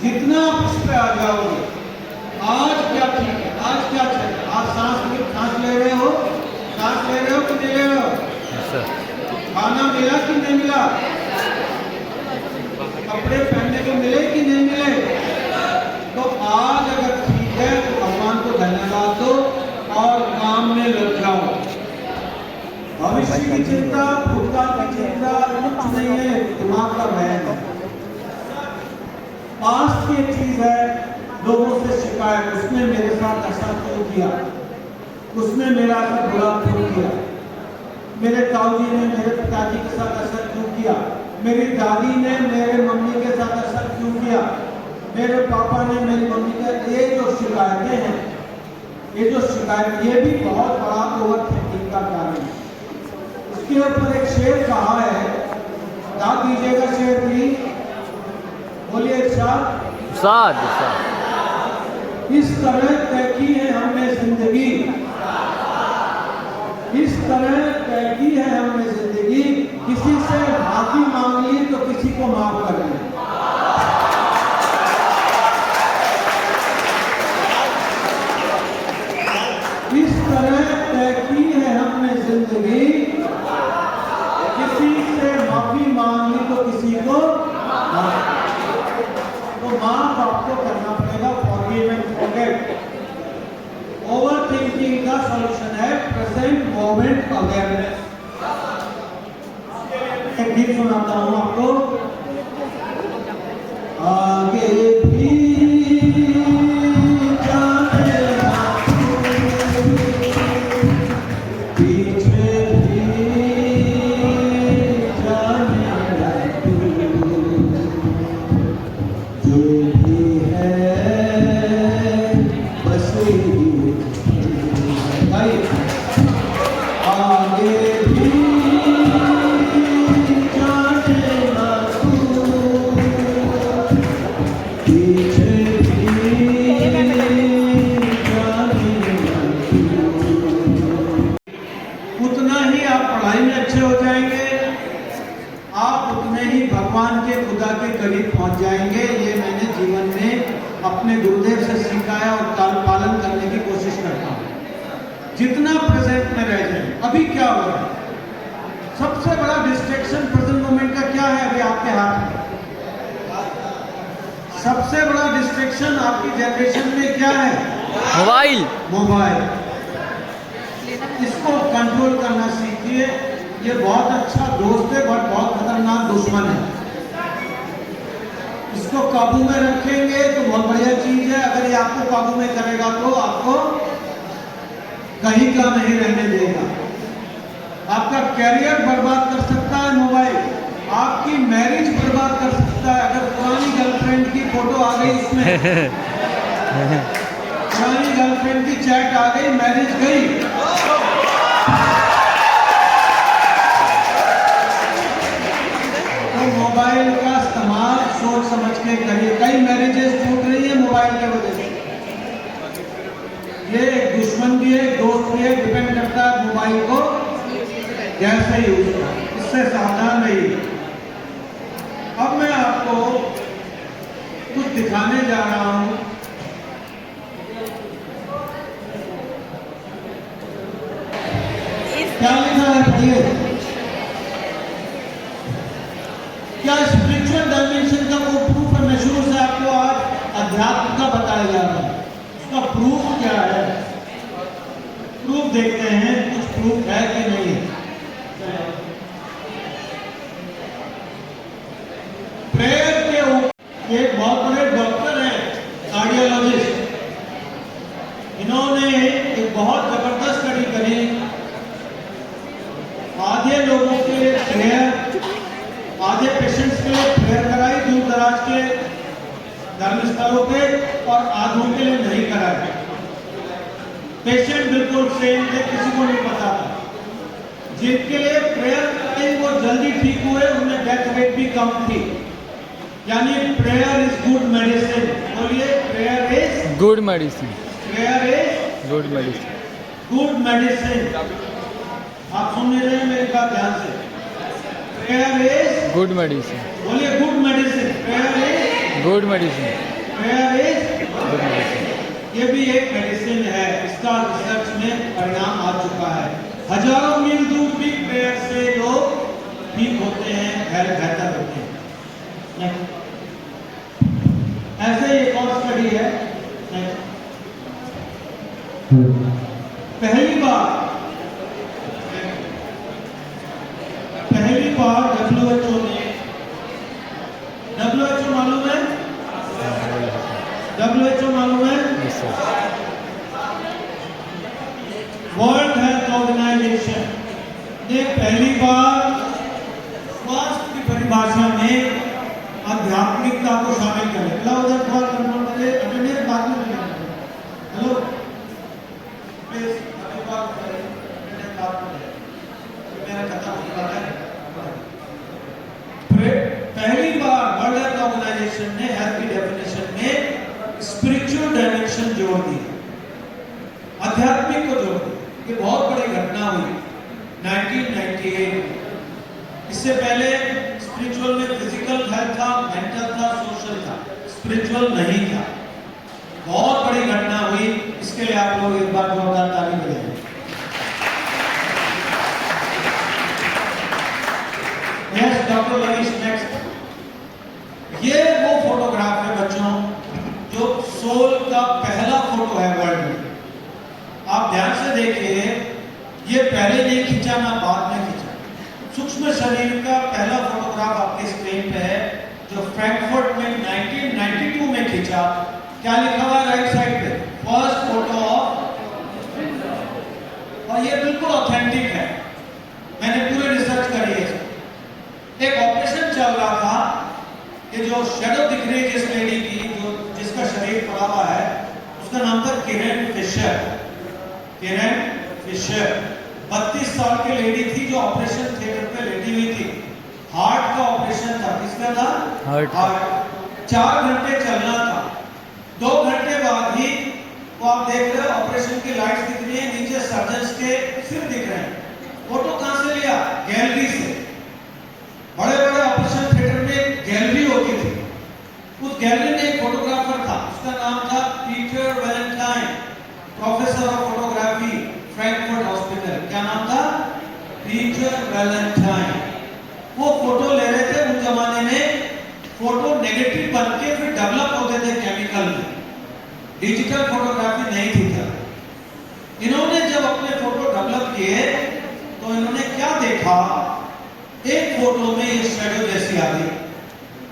जितना आप इस पे आ जाओगे, आज क्या ठीक है, आज क्या चाहिए, आप सांस ले रहे हो, सांस ले रहे हो कि नहीं ले रहे हो, खाना मिला कि नहीं मिला, कपड़े पहनने को मिले कि नहीं मिले, तो आज अगर ठीक है तो भगवान को धन्यवाद दो और काम में लग जाओ। भविष्य की चिंता, भूतकाल की चिंता कुछ नहीं है, दिमाग का वहम है। पास्ट की एक चीज है, लोगों से शिकायत, उसने मेरे साथ ऐसा क्यों किया, उसने मेरा साथ बुरा क्यों किया, मेरे ताऊजी ने मेरे पिताजी के साथ ऐसा क्यों किया, मेरी दादी ने मेरे मम्मी के साथ ऐसा क्यों किया, मेरे पापा ने मेरी मम्मी का, ये जो शिकायतें हैं, ये जो शिकायत, ये भी बहुत बड़ा ओवर थिंकिंग का कारण है। इसके ऊपर एक शेर कहा है, याद दीजिएगा शेर भी, बोलिए साथ। इस तरह तय की है हमने जिंदगी, इस तरह तय की है हमने जिंदगी, किसी से माफी मांग ली तो किसी को माफ कर ली। इस तरह तय की है हमने जिंदगी, किसी से माफी मांग ली तो किसी को तो माफ आपको करना पड़ेगा। Forgive and forget. Over thinking का सॉल्यूशन है प्रेजेंट मोमेंट अवेयरनेस। एक गीत सुनाता हूं आपको। आगे भी जाने ना तू, पीछे भी जाने ना तू, जो भी है बस यही है। आगे भी जाने ना तू, पीछे भी जाने ना तू। उतना ही आप पढ़ाई में अच्छे हो जाएंगे, आप उतने ही भगवान के, खुदा के करीब पहुंच जाएंगे। ये मैंने जीवन में अपने गुरुदेव से सीखा है और पालन करने की कोशिश करता हूं। जितना प्रेजेंट में रह जाए। अभी क्या हो रहा है, सबसे बड़ा डिस्ट्रैक्शन प्रेजेंट मोमेंट का क्या है अभी आपके हाथ में? सबसे बड़ा डिस्ट्रैक्शन आपकी जनरेशन में क्या है? मोबाइल। इसको कंट्रोल करना सीखिए। ये बहुत अच्छा दोस्त है बट बहुत खतरनाक दुश्मन है। इसको काबू में रखेंगे तो बहुत बढ़िया चीज है। अगर ये आपको काबू में करेगा तो आपको कहीं का नहीं रहने देगा। आपका कैरियर बर्बाद कर सकता है मोबाइल, आपकी मैरिज बर्बाद कर सकता है। अगर पुरानी गर्लफ्रेंड की फोटो आ गई उसमें पुरानी गर्लफ्रेंड की चैट आ गई, मैरिज गई। मोबाइल का इस्तेमाल सोच समझ के करिए। कई मैरिजेस टूट रही है मोबाइल की वजह से। ये एक दुश्मन भी है, दोस्त भी है, डिपेंड करता है मोबाइल को कैसे यूज करें। इससे सावधान रहिए। अब मैं आपको कुछ दिखाने जा रहा हूं। क्या लिखा है पढ़िए। क्या स्पिरिचुअल डायमेंशन का वो प्रूफ है? मैं शुरू से आपको आज अध्यात्म का बताया जा रहा है। उसका प्रूफ क्या है? प्रूफ देखते हैं, कुछ प्रूफ है कि नहीं है। प्रेयर के एक बहुत बड़े डॉक्टर हैं, कार्डियोलॉजिस्ट। इन्होंने एक बहुत जबरदस्त स्टडी करी। आधे लोगों के लिए प्रेयर, आधे पेशेंट्स के लिए प्रेयर कराई दूर दराज के धर्मस्थलों पे, और आधों के लिए नहीं कराई। पेशेंट बिल्कुल सेम थे, किसी को नहीं पता था। जिनके लिए प्रेयर कराई वो जल्दी ठीक हुए, उनमें डेथ रेट भी कम थी। यानी प्रेयर इज गुड मेडिसिन। बोलिए, prayer is good medicine, good medicine. आप सुन नहीं रहे हैं मेरी बात ध्यान से। प्रेयर इज, गुड मेडिसिन, बोलिए, good medicine. Prayer is good medicine, good medicine. ये भी एक मेडिसिन है। इसका रिसर्च में परिणाम आ चुका है। हजारों मील दूर भी प्रेयर से लोग ठीक होते हैं, बेहतर होते हैं। ऐसे ही एक और स्टडी है। पहली बार WHO ने, WHO मालूम है? WHO मालूम है? Yes sir. World Health Organization ने पहली बार स्वास्थ्य की परिभाषा में आध्यात्मिकता को शामिल कर लिया। उधर थोड़ा कंट्रोल करे, अटेंडेंस बाद में लेना। हेलो प्लीज, अभी बात करें, अटेंडेंस बाद में ले। मेरा खत्म हो रहा है। पहली बार वर्ल्ड हेल्थ ऑर्गेनाइजेशन ने हेल्थ की डेफिनेशन में स्पिरिचुअल डायमेंशन जोड़ दी, आध्यात्मिक को जोड़ दिया। ये बहुत बड़ी घटना हुई 1998। इससे पहले स्पिरिचुअल में फिजिकल हेल्थ था, मेंटल था, सोशल था, स्पिरिचुअल नहीं था। बहुत बड़ी घटना हुई। इसके लिए आप लोग एक बार जोरदार ताली बजाएं। Yes doctor Lovish, next. ये वो फोटोग्राफ है बच्चों जो सोल का पहला फोटो है वर्ल्ड में। आप ध्यान से देखिए, ये पहले नहीं खींचा ना बाद में खींचा। सूक्ष्म शरीर का पहला फोटोग्राफ आपके स्क्रीन पे है, जो फ्रैंकफर्ट में 1992 में खींचा। क्या लिखा हुआ है राइट साइड पे? फर्स्ट फोटो ऑफ, और ये बिल्कुल ऑथेंटिक है। मैंने पूरी रिसर्च करी है। एक ऑपरेशन चल रहा था। ये जो शैडो दिख रही है जिस लेडी की, जो जिसका शरीर पड़ा हुआ है, उसका नाम था किरण फिशर। किरण फिशर 32 साल की लेडी थी जो ऑपरेशन थिएटर पे लेटी हुई थी। हार्ट का ऑपरेशन था। किसका था? हार्ट। 4 घंटे चलना था। 2 घंटे बाद ही वो आप देख रहे हो ऑपरेशन की लाइट्स दिख रही है, नीचे सर्जन्स के सिर दिख रहे हैं। फोटो कहां से लिया? गैलरी से। बड़े बड़े ऑपरेशन थिएटर में गैलरी होती थी। उस गैलरी में एक फोटोग्राफर था, उसका नाम था Peter Valentine, professor of photography, Frankfurt hospital. क्या नाम था? Peter Valentine. वो फोटो ले रहे थे। उस जमाने में फोटो नेगेटिव बन के फिर डेवलप होते थे केमिकल में। डिजिटल फोटोग्राफी नहीं थी तब। इन्होंने जब अपने फोटो डेवलप किए तो इन्होंने क्या देखा, एक फोटो में ये शैडो जैसी आ गई।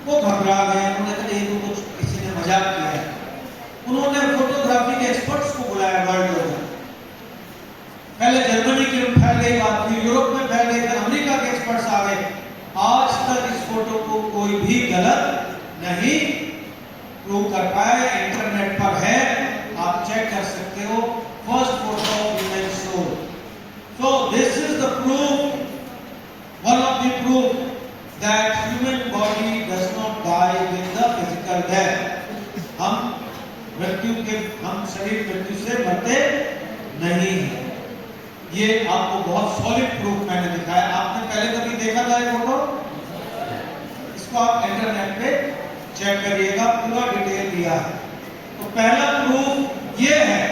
वो घबरा गए। उन्होंने कहा ये तो कुछ किसी ने मजाक किया है। उन्होंने फोटोग्राफी के एक्सपर्ट्स को बुलाया वर्ल्ड ओवर। पहले जर्मनी की फैल गई बात, फिर यूरोप में फैल गई, फिर अमेरिका के एक्सपर्ट्स आ गए। आज तक इस फोटो को कोई भी गलत नहीं प्रूव कर पाया। इंटरनेट पर है, आप चेक कर सकते हो। First photo of human soul. So this is the proof, one of the proof that human body does not die with the physical death. हम शरीर मृत्यु से मरते नहीं हैं। ये आपको बहुत सॉलिड प्रूफ मैंने दिखाया। आपने पहले कभी देखा था ये फोटो? इसको आप इंटरनेट पे चेक करिएगा, पूरा डिटेल दिया है। तो पहला प्रूफ ये है,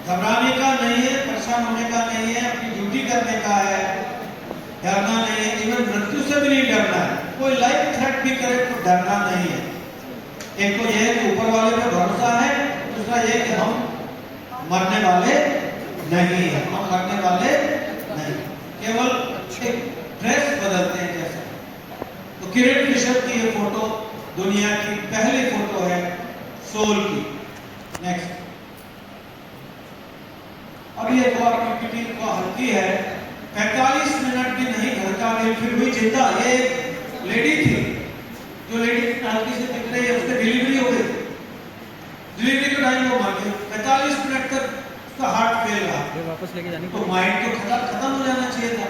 घबराने का नहीं है, परेशान होने का नहीं है, अपनी ड्यूटी करने का है, डरना नहीं है। इवन मृत्यु से भी नहीं डरना है। कोई लाइफ थ्रेट भी करे तो डरना नहीं है। एक तो ये है कि ऊपर वाले पे भरोसा है, दूसरा ये कि हम मरने वाले नहीं है। हम मरने वाले नहीं, केवल एक ड्रेस बदलते हैं जैसे। तो किरण फिशर की ये फोटो दुनिया की पहली फोटो है सोल की। नेक्स्ट। अब ये तो आपकी पीटी को हल्की है। 45 मिनट भी नहीं घर का गई, फिर भी जिंदा। ये लेडी थी, जो लेडी हल्की से दिख रही है, उसकी डिलीवरी हो गई। डिलीवरी के टाइम वो मर गई। 45 मिनट तक उसका हार्ट फेल रहा। वापस लेके जाने तो माइंड तो खत्म हो जाना चाहिए था।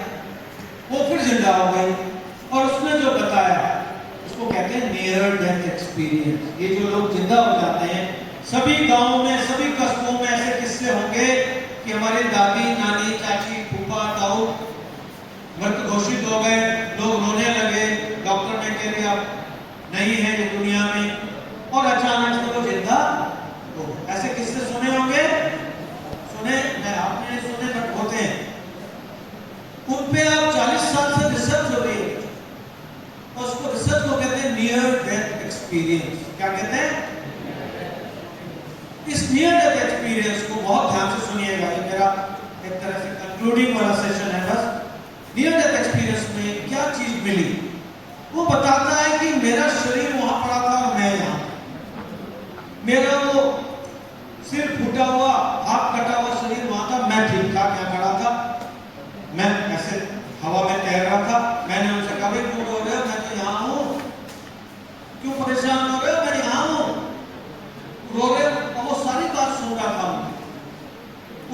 वो फिर जिंदा हो गई। और उसने जो बताया, उसको कहते हैं नियर डेथ एक्सपीरियंस। ये जो लोग जिंदा हो जाते हैं, सभी गांवों में, सभी कस्बों में ऐसे किस्से होंगे कि हमारी दादी, नानी, चाची, फूफा, ताऊ मृत घोषित हो गए, लोग रोने लगे, डॉक्टर ने कह दिया नहीं है ये दुनिया में, और अचानक से वो जिंदा हो गए। ऐसे किस्से सुने होंगे, सुने नहीं, आपने सुने बट होते हैं। उन पे अब 40 साल से रिसर्च हो रही है, और उसको रिसर्च को कहते हैं नियर डेथ एक्सपीरियंस। क्या कहते हैं? इस नियर डेथ एक्सपीरियंस को बहुत ध्यान से सुनिएगा, ये मेरा एक तरह से कंक्लूडिंग वाला सेशन है बस। नियर डेथ एक्सपीरियंस में क्या चीज मिली? वो बताता है कि मेरा शरीर वहां पड़ा था और मैं यहाँ, मेरा वो सिर फूटा हुआ, हाथ कटा हुआ शरीर वहां था, मैं ठीक ठाक यहाँ खड़ा था, मैं ऐसे हवा में तैर रहा था। मैंने उनसे कहा भाई क्यों रो रहे हो, मैं तो यहाँ हूँ, क्यों परेशान हो रहे हो, मैं यहाँ हूँ, रो रहे हो। और वो सारी बात सुन रहा था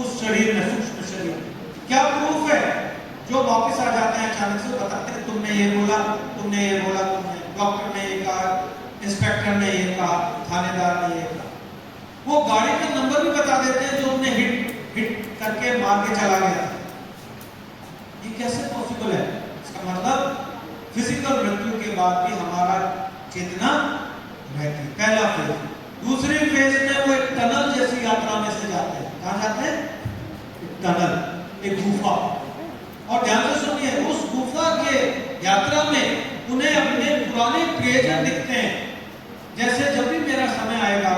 उस शरीर में, सूक्ष्म शरीर में। क्या प्रूफ है? जो वापस आ जाते हैं अचानक से बताते हैं तुमने ये बोला, तुमने ये बोला, तुमने, डॉक्टर ने ये कहा, इंस्पेक्टर ने ये कहा, थानेदार ने ये कहा। वो गाड़ी का नंबर भी बता देते हैं जो उन्हें हिट करके मार के चला गया। ये कैसे पॉसिबल है? इसका मतलब फिजिकल मृत्यु के बाद भी हमारा चेतना रहती है। पहला फेज। दूसरी फेज में वो एक टनल जैसी यात्रा में से जाते हैं। कहां जाते हैं? टनल, एक गुफा। और ध्यान से सुनिए, उस गुफा के यात्रा में उन्हें अपने पुराने प्रियजन दिखते हैं। जैसे जब भी मेरा समय आएगा,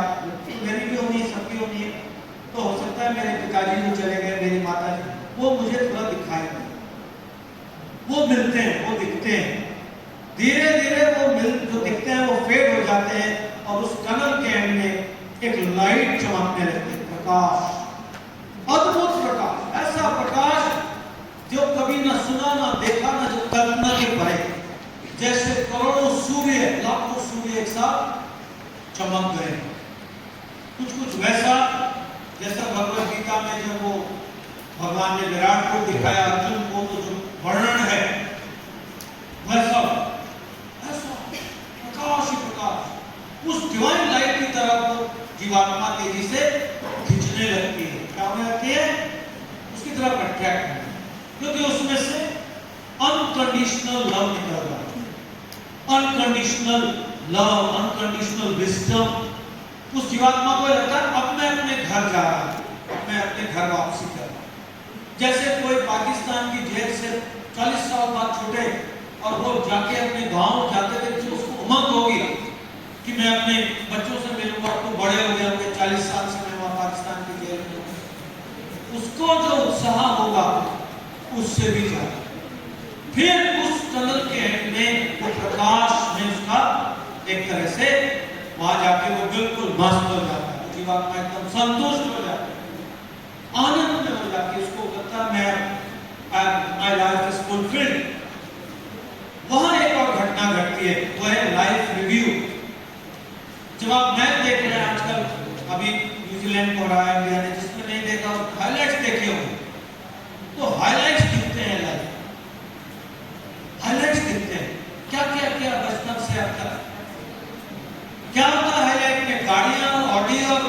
मेरी भी होनी है, सबकी होनी है, तो हो सकता है मेरे पिताजी जो चले गए, मेरी माता जी, वो मुझे थोड़ा दिखाई दें, वो मिलते हैं, वो दिखते हैं। धीरे धीरे वो जो दिखते हैं वो फेड हो जाते हैं, और उस टनल के एंड में एक लाइट चमकने लगती है, प्रकाश, अद्भुत प्रकाश, ऐसा प्रकाश जो कभी ना सुना ना देखा ना जो कल्पना के परे, जैसे करोड़ों सूर्य, लाखों सूर्य एक साथ चमक गए। कुछ वैसा जैसा भगवत गीता में जब वो भगवान ने विराट को दिखाया अर्जुन को, तो जो वर्णन है वैसा प्रकाश ही प्रकाश, उस डिवाइन लाइट की तरफ वो जीवात्मा तेजी से खींचने लगती है। क्या होने लगती है? उसकी तरफ अट्रैक्ट होने, क्योंकि उसमें से अनकंडीशनल लव निकल रहा है, अनकंडीशनल लव, अनकंडीशनल विजडम। उस जीवात्मा को लगता है अब मैं अपने घर जा रहा हूं, अब मैं अपने घर वापसी कर रहा हूं। जैसे कोई पाकिस्तान की जेल से 40 साल बाद छूटे और वो जाके अपने गांव जाते थे, तो उसको उमंग होगी कि मैं अपने बच्चों से मिलूंगा, तो बड़े हो गए होंगे, 40 साल से मैं वहां पाकिस्तान की जेल में हूं। उसको जो उत्साह होगा उससे भी ज्यादा। फिर उस टनल के एंड में वो प्रकाश में उसका एक तरह से वहां जाके वो बिल्कुल मस्त हो जाता है, जीवात्मा एकदम संतुष्ट हो जाता है, आनंद में हो जाती है। उसको लगता है मैं माय लाइफ इज फुलफिल्ड। वहां एक और घटना घटती है, वो है लाइफ रिव्यू। जब आप मैच देख रहे हैं आजकल, अभी न्यूजीलैंड को हराया इंडिया ने, जिसने नहीं देखा हाइलाइट्स देखे होंगे, तो हाइलाइट्स दिखते हैं, लाइव हाइलाइट्स दिखते हैं। क्या क्या क्या बचपन से अब तक क्या होता है हाइलाइट में? गाड़ियां, ऑडी और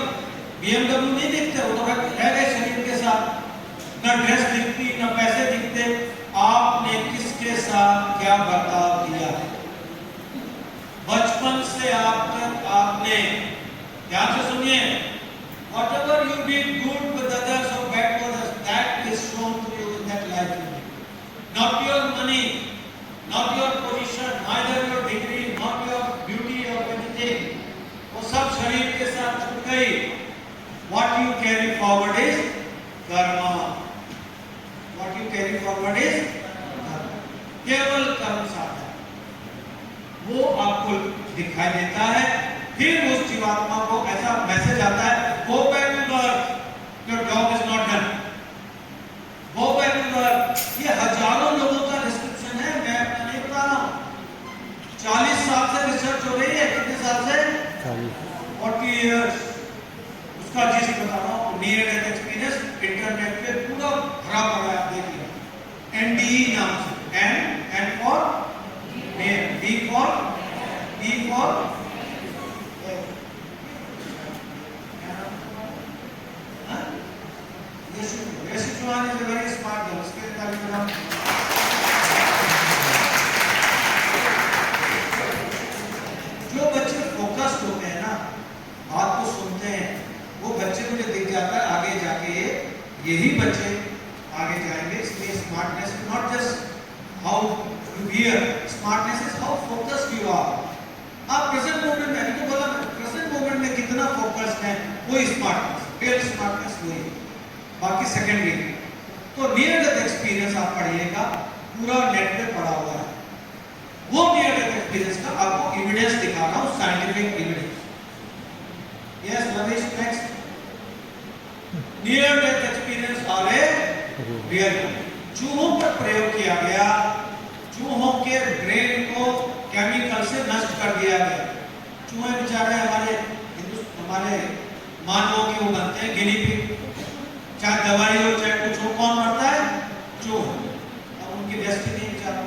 BMW नहीं दिखते, वो तो रह गए शरीर के साथ। न ड्रेस दिखती, न पैसे दिखते। आपने किसके साथ क्या बर्ताव किया? बचपन से आप तक आपने, ध्यान से सुनिए, whatever you did good with others or bad with others, that is shown to you in that life. Not your money, not your position, neither your degree, not your beauty or anything. वो सब शरीर के साथ छूट गई। What you carry forward is karma. What you carry forward is karma. केवल कर्म साथ है, वो आपको दिखाई देता है। फिर उस जीवात्मा को ऐसा मैसेज आता है, go back to earth, your job is not done, go back to earth. ये हजारों लोगों का डिस्क्रिप्शन है, मैं अपना नहीं बता रहा हूं। 40 साल से रिसर्च हो रही है। कितने साल से? 40 इयर्स। उसका जिस बता रहा हूं, नियर डेथ एक्सपीरियंस इंटरनेट पे पूरा भरा पड़ा है, आप देखिए। NDE नाम से, N for near, D for E for Yeshi Chauhan is a very smart girl. उसके तारीफ करो। जो बच्चे फोकस्ड होते हैं ना, बात को सुनते हैं, वो बच्चे मुझे दिख जाता है आगे जाके यही बच्चे आगे जाएंगे। इसलिए smartness is not just how you hear, smartness is how focused you are. आप प्रेजेंट मोमेंट में, अभी तो बोला प्रेजेंट मोमेंट में कितना फोकस्ड है, वही स्मार्टनेस, रियल स्मार्टनेस वही, बाकी सेकेंडरी। तो नियर डेथ एक्सपीरियंस आप पढ़िएगा, पूरा नेट पे पड़ा हुआ है। वो नियर डेथ एक्सपीरियंस का आपको एविडेंस दिखा रहा हूं, scientific evidence. Yes Ramesh, next. Near death experience are a real. चूहों पर प्रयोग किया गया, चूहों के ब्रेन को केमिकल से नष्ट कर दिया गया। चूहे बेचारे हमारे मानवों के वो बनते हैं गिनी पिग, चाहे दवाई हो चाहे कुछ हो, कौन मरता है? चूहा। अब उनकी डेस्टिनी बेचारा,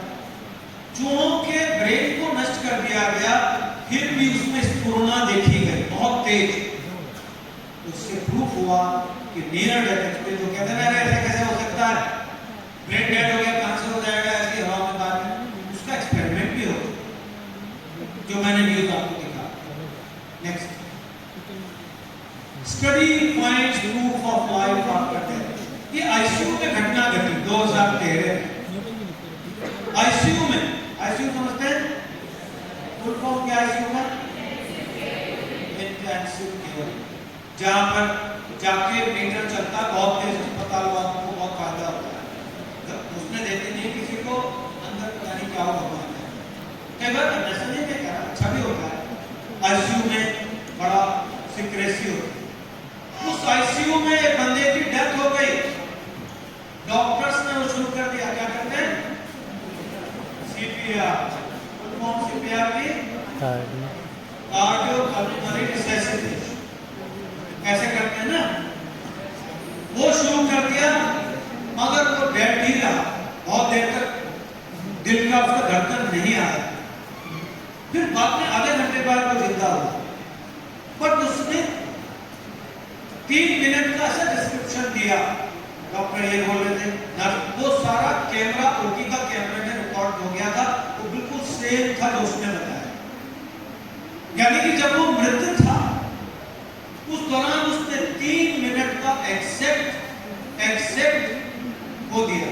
चूहों के ब्रेन को नष्ट कर दिया गया, फिर भी उसमें स्फुरना देखी गई बहुत तेज। उससे प्रूफ हुआ कि नियर डेथ एक्सपीरियंस, जो कहते हैं ना ऐसे कैसे हो सकता है, ब्रेन डेड हो गया, कैंसर हो जाएगा, ऐसी हवा में बात है, उसका एक्सपेरिमेंट भी हो, जो मैंने न्यूज आपको दिखा। Next, study finds proof of life after death. ये आईसीयू में घटना घटी 2013 आईसीयू में। आईसीयू समझते हैं फुल फॉर्म क्या? आईसीयू का इंटेंसिव केयर, जहां पर जाके मीटर चलता बहुत तेज, अस्पताल वालों को बहुत फायदा होता है। उसने देते नहीं किसी को, अंदर पता नहीं क्या होगा, कई बार नहीं में क्या अच्छा भी होता है। आईसीयू में बड़ा सिक्रेसी होती है। उस आईसीयू में एक बंदे की डेथ हो गई, डॉक्टर्स ने वो शुरू कर दिया, क्या करते हैं? सीपीआर। कौन सीपीआर की? Cardio pulmonary resuscitation. कैसे करते हैं ना, वो शुरू कर दिया, मगर वो डेड ही रहा बहुत देर तक, दिल का उसका धड़कन नहीं आया। फिर बाद में आधे घंटे बाद वो जिंदा हुआ, बट उसने 3 मिनट का ऐसा डिस्क्रिप्शन दिया, डॉक्टर ये बोल रहे थे, वो सारा कैमरा ओटी का कैमरे में रिकॉर्ड हो गया था, वो बिल्कुल सेम था जो उसने बताया। यानी कि जब वो मृत था उस दौरान उसने 3 मिनट का एग्जैक्ट वो दिया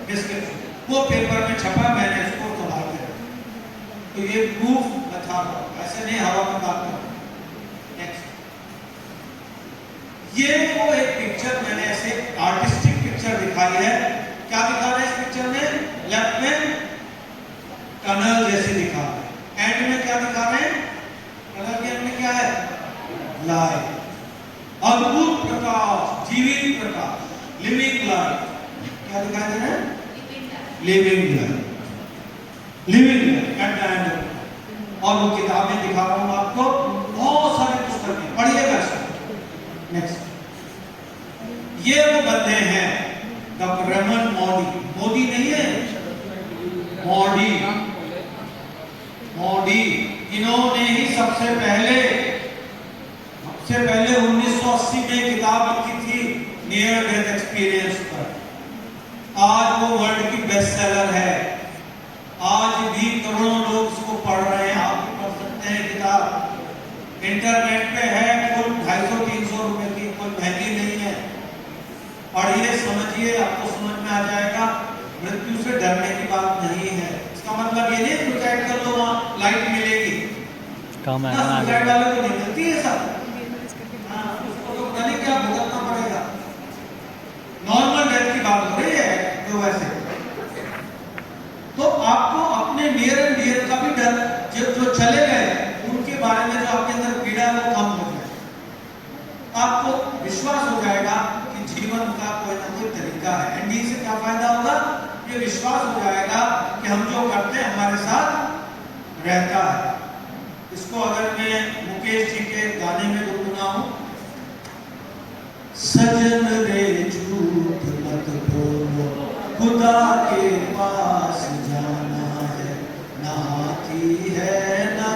डिस्क्रिप्शन, वो पेपर में छपा, मैंने उसको संभाल के रखा। तो ये प्रूफ बता रहा हूं, ऐसे नहीं हवा में बात कर। ये वो एक पिक्चर मैंने ऐसे आर्टिस्टिक पिक्चर दिखाई है। क्या दिखा रहा है इस पिक्चर में? लेफ्ट में टनल जैसे दिखा रहा है, एंड में क्या दिखा रहे हैं? टनल के एंड में क्या है? लाइट, अद्भुत प्रकाश, जीवित प्रकाश, लिविंग लाइट। क्या दिखाई दे रहा है? Living light, living light at the end. और वो किताबें दिखा रहा हूं आपको, बहुत सारी पुस्तकें पढ़िएगा। नेक्स्ट, ये वो बंदे हैं डॉक्टर रेमन मॉडी। मोदी नहीं है, मॉडी। इन्होंने ही सबसे पहले 1980 में किताब लिखी थी नियर डेथ एक्सपीरियंस पर। आज वो वर्ल्ड की बेस्ट सेलर है, आज भी करोड़ों लोग उसको पढ़ रहे हैं। आप भी पढ़ सकते हैं किताब, इंटरनेट पे है, कुल 250-300 रुपए की, कोई महंगी नहीं है। पढ़िए, समझिए, आपको समझ में आ जाएगा। मृत्यु से डरने की बात नहीं है। इसका मतलब ये नहीं सुसाइड कर लो वहाँ लाइट मिलेगी, सुसाइड वाले को नहीं मिलती है सब। उसको तो पता नहीं क्या भुगतना पड़ेगा। नॉर्मल डेथ की बात हो रही है तो वैसे तो आपको अपने नियर एंड डियर का भी डर, जो चले गए उनके बारे में जो आपके अंदर पीड़ा है वो कम हो जाए। आपको विश्वास हो जाएगा कि जीवन का कोई ना कोई तरीका है। एंडी से क्या फायदा होगा? ये विश्वास हो जाएगा कि हम जो करते हैं हमारे साथ रहता है। इसको अगर मैं मुकेश जी के गाने में गुनगुनाऊं, सजन रे झूठ मत बोलो, खुदा के पास जाना है, ना आती है ना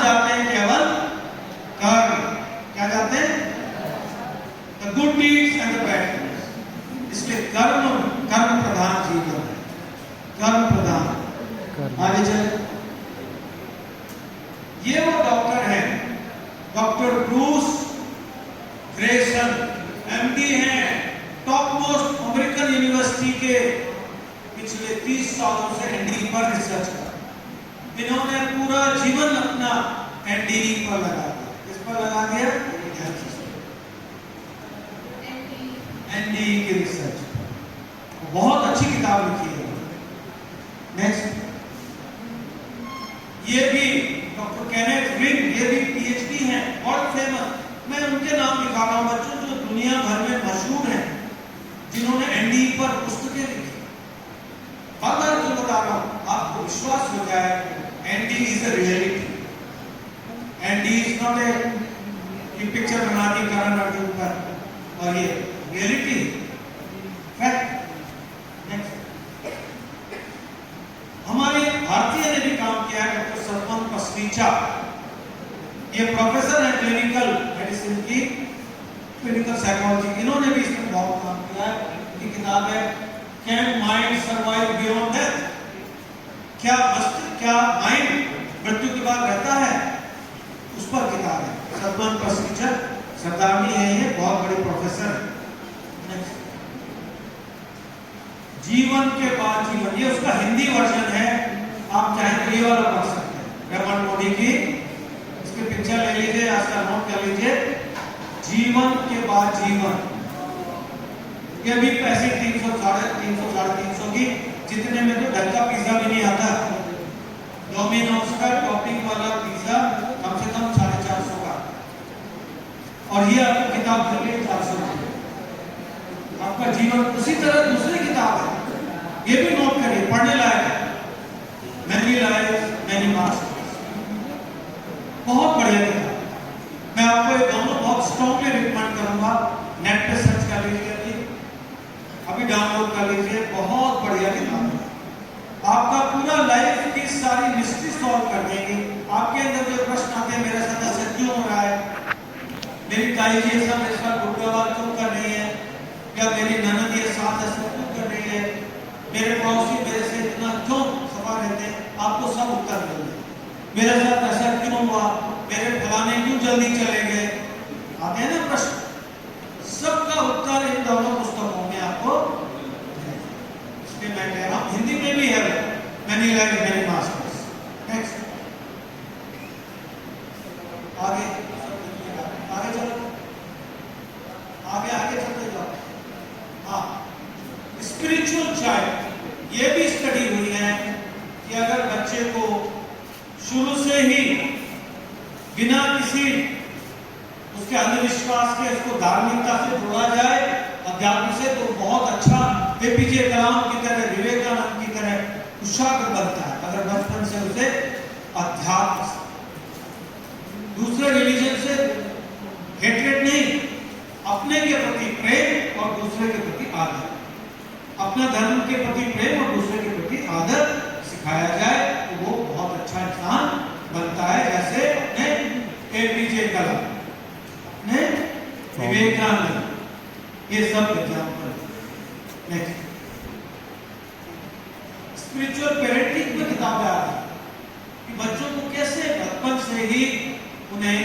जाते हैं केवल कर्म। क्या जाते हैं? The good deeds and the bad deeds. इसलिए कर्म प्रधान जीवन है, कर्म प्रधान। आगे चले। ये वो डॉक्टर हैं, डॉक्टर ब्रूस ग्रेसन, एमडी हैं, टॉप मोस्ट अमेरिकन यूनिवर्सिटी के पिछले 30 सालों से एनडी पर रिसर्च कर। इन्होंने पूरा जीवन अपना एनडी पर लगा दिया। किस पर लगा दिया? एनडी की रिसर्च। बहुत अच्छी किताब लिखी है। नेक्स्ट, ये भी डॉक्टर केनेथ रिंग, ये भी पीएचडी हैं, वर्ल्ड फेमस। मैं उनके नाम दिखा रहा हूं बच्चों जो दुनिया भर में मशहूर हैं, जिन्होंने एनडी पर पुस्तकें लिखी। बार-बार जो बता रहा हूं, आपको विश्वास हो जाए, ND is a reality. ND is not a picture बना दी करण अर्जुन पर, और ये रियलिटी फैक्ट। नेक्स्ट, हमारे भारतीय ने भी काम किया है, डॉक्टर सलमान पसरीचा। ये प्रोफेसर है क्लिनिकल मेडिसिन की, क्लिनिकल साइकोलॉजी। इन्होंने भी इसमें बहुत काम किया है। इनकी किताब है can mind survive beyond death. क्या माइंड मृत्यु के बाद रहता है? उस पर किताब है। सलमान पसरीचा सरदारनी है, ये बहुत बड़े प्रोफेसर है। जीवन के बाद जीवन, ये उसका हिंदी वर्जन है। आप चाहे तो ये वाला पढ़ सकते हैं, रमन मोदी की। इसके पिक्चर ले लीजिए, आज का नोट कर लीजिए, जीवन के बाद जीवन। ये भी पैसे 300 साढ़े 300 की, जितने में तो ढंग का पिज्जा भी नहीं आता। डोमिनोज का टॉपिंग वाला पिज्जा कम से कम 450 का, और ये आपको किताब कर लिए 400 रुपये। आपका जीवन उसी तरह दूसरी किताब है, ये भी नोट करिए, पढ़ने लायक है। मैनी लाइफ मैनी मास्टर्स, बहुत बढ़िया किताब। मैं आपको ये दोनों बहुत स्ट्रॉन्गली रिकमेंड करूंगा। नेट पे सर्च कर लीजिए, अभी डाउनलोड कर लीजिए, बहुत बढ़िया किताब है। आपका पूरा लाइफ की सारी मिस्ट्री सॉल्व कर देंगे। आपके अंदर जो प्रश्न आते हैं, मेरे साथ ऐसा क्यों हो रहा है, मेरी ताई जी ऐसा मेरे साथ गुर्गावार क्यों कर रही है, या मेरी ननद ये साथ ऐसा क्यों कर रही है, मेरे पड़ोसी मेरे से इतना क्यों सफा रहते हैं, आपको सब उत्तर मिलेंगे। मेरे साथ ऐसा क्यों हुआ, मेरे फलाने क्यों जल्दी चले गए, आते हैं ना प्रश्न, सबका उत्तर इन दोनों पुस्तकों में आपको। इसलिए मैं कह रहा हूं, हिंदी में भी है many life many masters. Next, आगे चलो, आगे चलते जाओ। हाँ, स्पिरिचुअल चाइल्ड, ये भी स्टडी हुई है कि अगर बच्चे को शुरू से ही बिना किसी उसके अंधविश्वास के उसको धार्मिकता से जोड़ा जाए, अध्यात्म से, तो बहुत अच्छा एपीजे कलाम की तरह, विवेकानंद की तरह कुशाग्र बनता है, अगर बचपन से उसे अध्यात्म से, दूसरे रिलीजन से हेट्रेड नहीं, अपने के प्रति प्रेम और दूसरे के प्रति आदर, अपना धर्म के प्रति प्रेम और दूसरे के प्रति आदर सिखाया जाए, तो वो बहुत अच्छा इंसान बनता है। जैसे एपीजे कलाम ने, विवेकानंद, ये सब एग्जाम्पल। नेक्स्ट, स्पिरिचुअल पेरेंटिंग में किताबें आ रही कि बच्चों को कैसे बचपन से ही उन्हें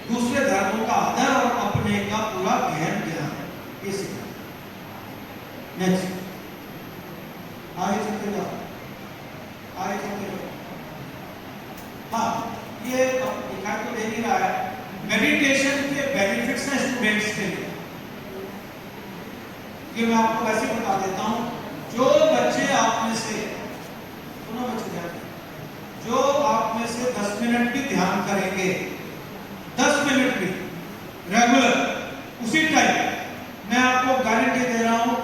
दूसरे धर्मों का आदर और अपने का पूरा गहन ज्ञान, ये सिखाया। नेक्स्ट, आगे चलते जाओ। हाँ, ये दिखाई तो दे नहीं रहा है, मेडिटेशन के बेनिफिट्स हैं स्टूडेंट्स के लिए। ये मैं आपको वैसे बता देता हूं, जो बच्चे आप में से, सुनो बच्चे, जो आप में से 10 मिनट भी ध्यान करेंगे, 10 मिनट भी रेगुलर उसी टाइम, मैं आपको गारंटी दे रहा हूं,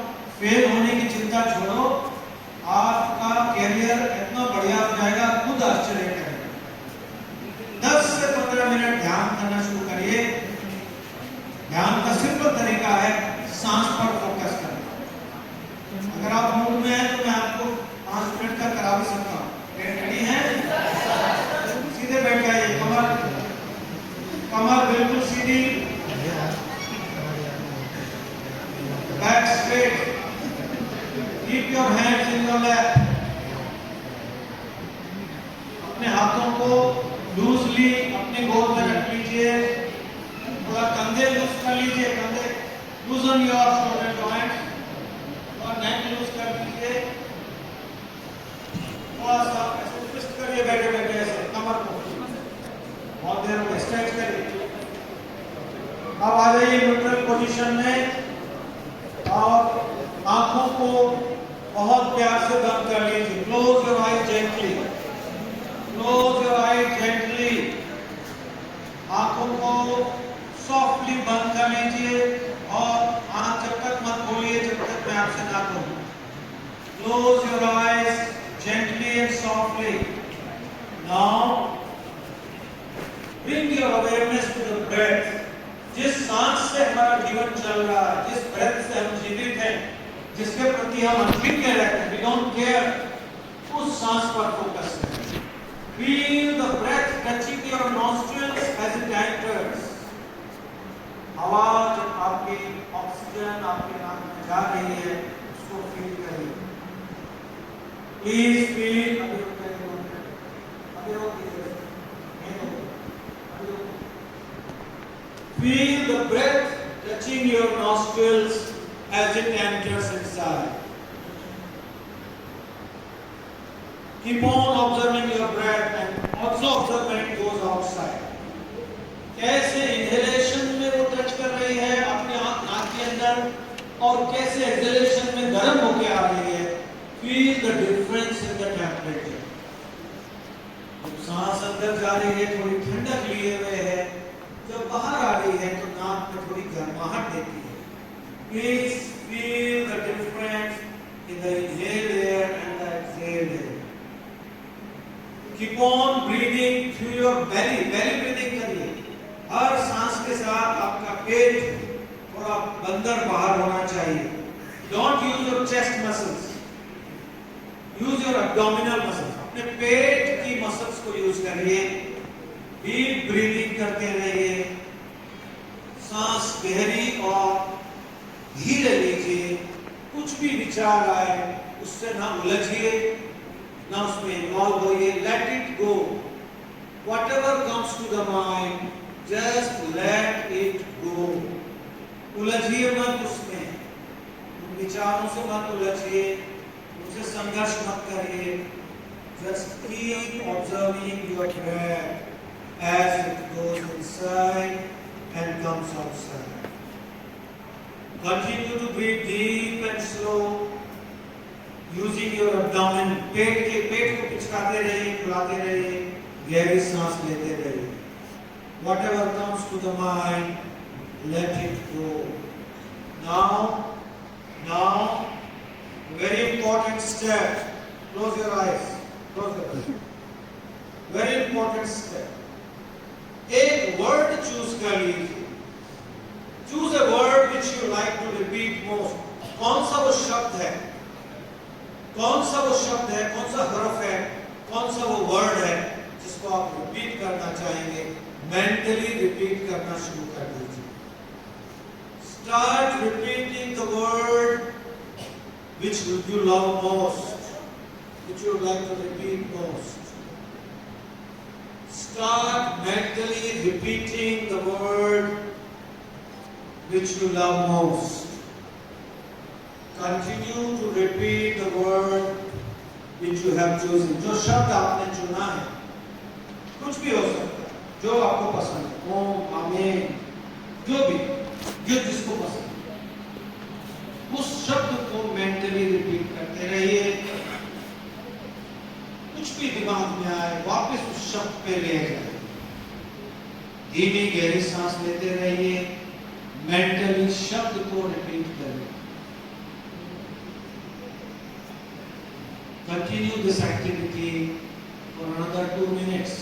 फेल होने की चिंता छोड़ो, आपका कैरियर इतना बढ़िया हो जाएगा, खुद आश्चर्य करेगा। 10 से 15 मिनट ध्यान करना शुरू करिए। ध्यान का सिंपल तरीका है सांस पर फोकस करना। अगर आप मूड में हैं तो मैं आपको 5 मिनट का करा भी सकता हूँ। रेडी हैं? सीधे बैठ जाइए, कमर को लूजली अपने गोद में रख लीजिए, थोड़ा कंधे लूज कर लीजिए, कंधे लूजन योर शोल्डर जॉइंट और नेक लूज कर लीजिए। थोड़ा सा ऐसे ट्विस्ट करिए बैठे बैठे, ऐसे कमर को बहुत देर में स्ट्रेच करिए। अब आ जाइए न्यूट्रल पोजीशन में और आंखों को बहुत प्यार से बंद कर लीजिए। Close your eyes gently, close your eyes gently. आंखों को सॉफ्टली बंद कर लीजिए और आंख जब तक मत खोलिए जब तक मैं आपसे ना कहूं। Close your eyes gently and softly. Now bring your awareness to the breath. जिस सांस से हमारा जीवन चल रहा है, जिस ब्रेथ से हम जीवित हैं, जिसके प्रति हम अनभिज्ञ रहते हैं, we don't care, उस सांस पर फोकस करें। Feel the breath touching your nostrils as it enters. हवा जब आपकी ऑक्सीजन आपके नाक में जा रही है, उसको फील करिए। Please feel, feel the breath touching your nostrils as it enters inside. Keep on observing your breath and also observe when it goes outside. कैसे inhalation में वो टच कर रही है अपने नाक के अंदर और कैसे exhalation में गर्म होके आ रही है। Feel the difference in the temperature. जब सांस अंदर जा रही है थोड़ी ठंडक लिए हुए है, जब बाहर आ रही है तो नाक में थोड़ी गर्माहट देती है। Please feel the difference in the inhaled air and the exhaled air. Keep on breathing through your belly. Belly breathing करिए। हर सांस के साथ आपका पेट थोड़ा बंदर बाहर होना चाहिए। Don't use your chest muscles. Use your abdominal muscles. अपने पेट की मसल्स को यूज करिए। डीप ब्रीदिंग करते रहिए। सांस गहरी और धीरे लीजिए। कुछ भी विचार आए उससे ना उलझिए, ना उसमें इन्वॉल्व होइए। Let it go. Whatever comes to the mind, just let it go. उलझिए मत उसमें, उन विचारों से मत उलझिए, उनसे संघर्ष मत करिए। Just keep observing your breath as it goes inside and comes outside. Continue to breathe deep and slow using your abdomen. पेट को पिचकाते रहिए, फुलाते रहिए, गहरी सांस लेते रहिए। Whatever comes to the mind, let it go. Now, very important step. Close your eyes. Close your eyes. Very important step. एक word choose कर लीजिए। Choose a word which you like to repeat most. कौन सा वो शब्द है? कौन सा वो शब्द है? कौन सा हर्फ है? कौन सा वो वर्ड है जिसको आप रिपीट करना चाहेंगे? मेंटली रिपीट करना शुरू कर दीजिए। Start repeating the word which you love most, which you would like to repeat most. Start mentally repeating the word which you love most. Continue to repeat the word which you have chosen. जो शब्द आपने चुना है, कुछ भी हो सकता है, जो आपको पसंद है, ओम, आमीन, जो भी, जो जिसको पसंद है, उस शब्द को मेंटली रिपीट करते रहिए। कुछ भी दिमाग में आए वापस उस शब्द पे ले जाए। धीमी गहरी सांस लेते रहिए, मेंटली शब्द को रिपीट करें। Continue this activity for another 2 minutes.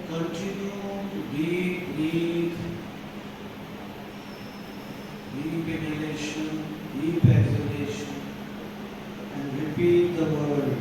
Continue to breathe, deep inhalation, deep exhalation, and repeat the word.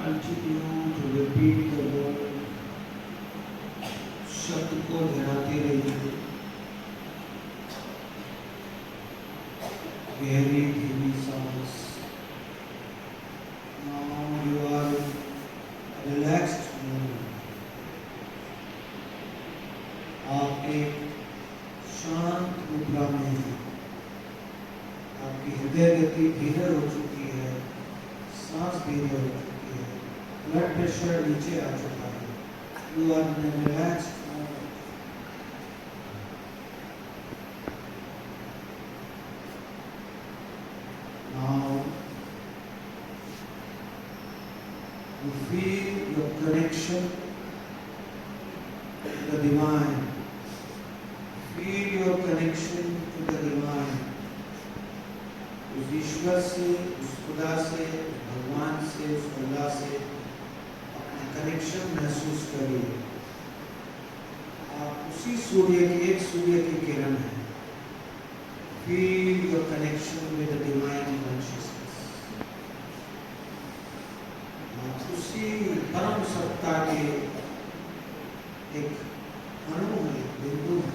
Continue to repeat the word, शब्द को दोहराते रहिए, गहरी धीमी सांस। Now you are relaxed mood। आप एक शांत मुद्रा में हैं। आपकी हृदय गति धीरे हो चुकी है, सांस धीरे हो चुकी है, ब्लड प्रेशर नीचे आ चुका है। You are in a relaxed mode। Now you feel your connection to the divine। Feel your connection to the divine। उस ईश्वर से, उस खुदा से, उस भगवान से, उस अल्लाह से अपना कनेक्शन महसूस करिए। आप उसी सूर्य की, एक सूर्य की किरण है। Feel your connection with the divine consciousness। आप उसी परम सत्ता के एक अणु है, बिंदु है,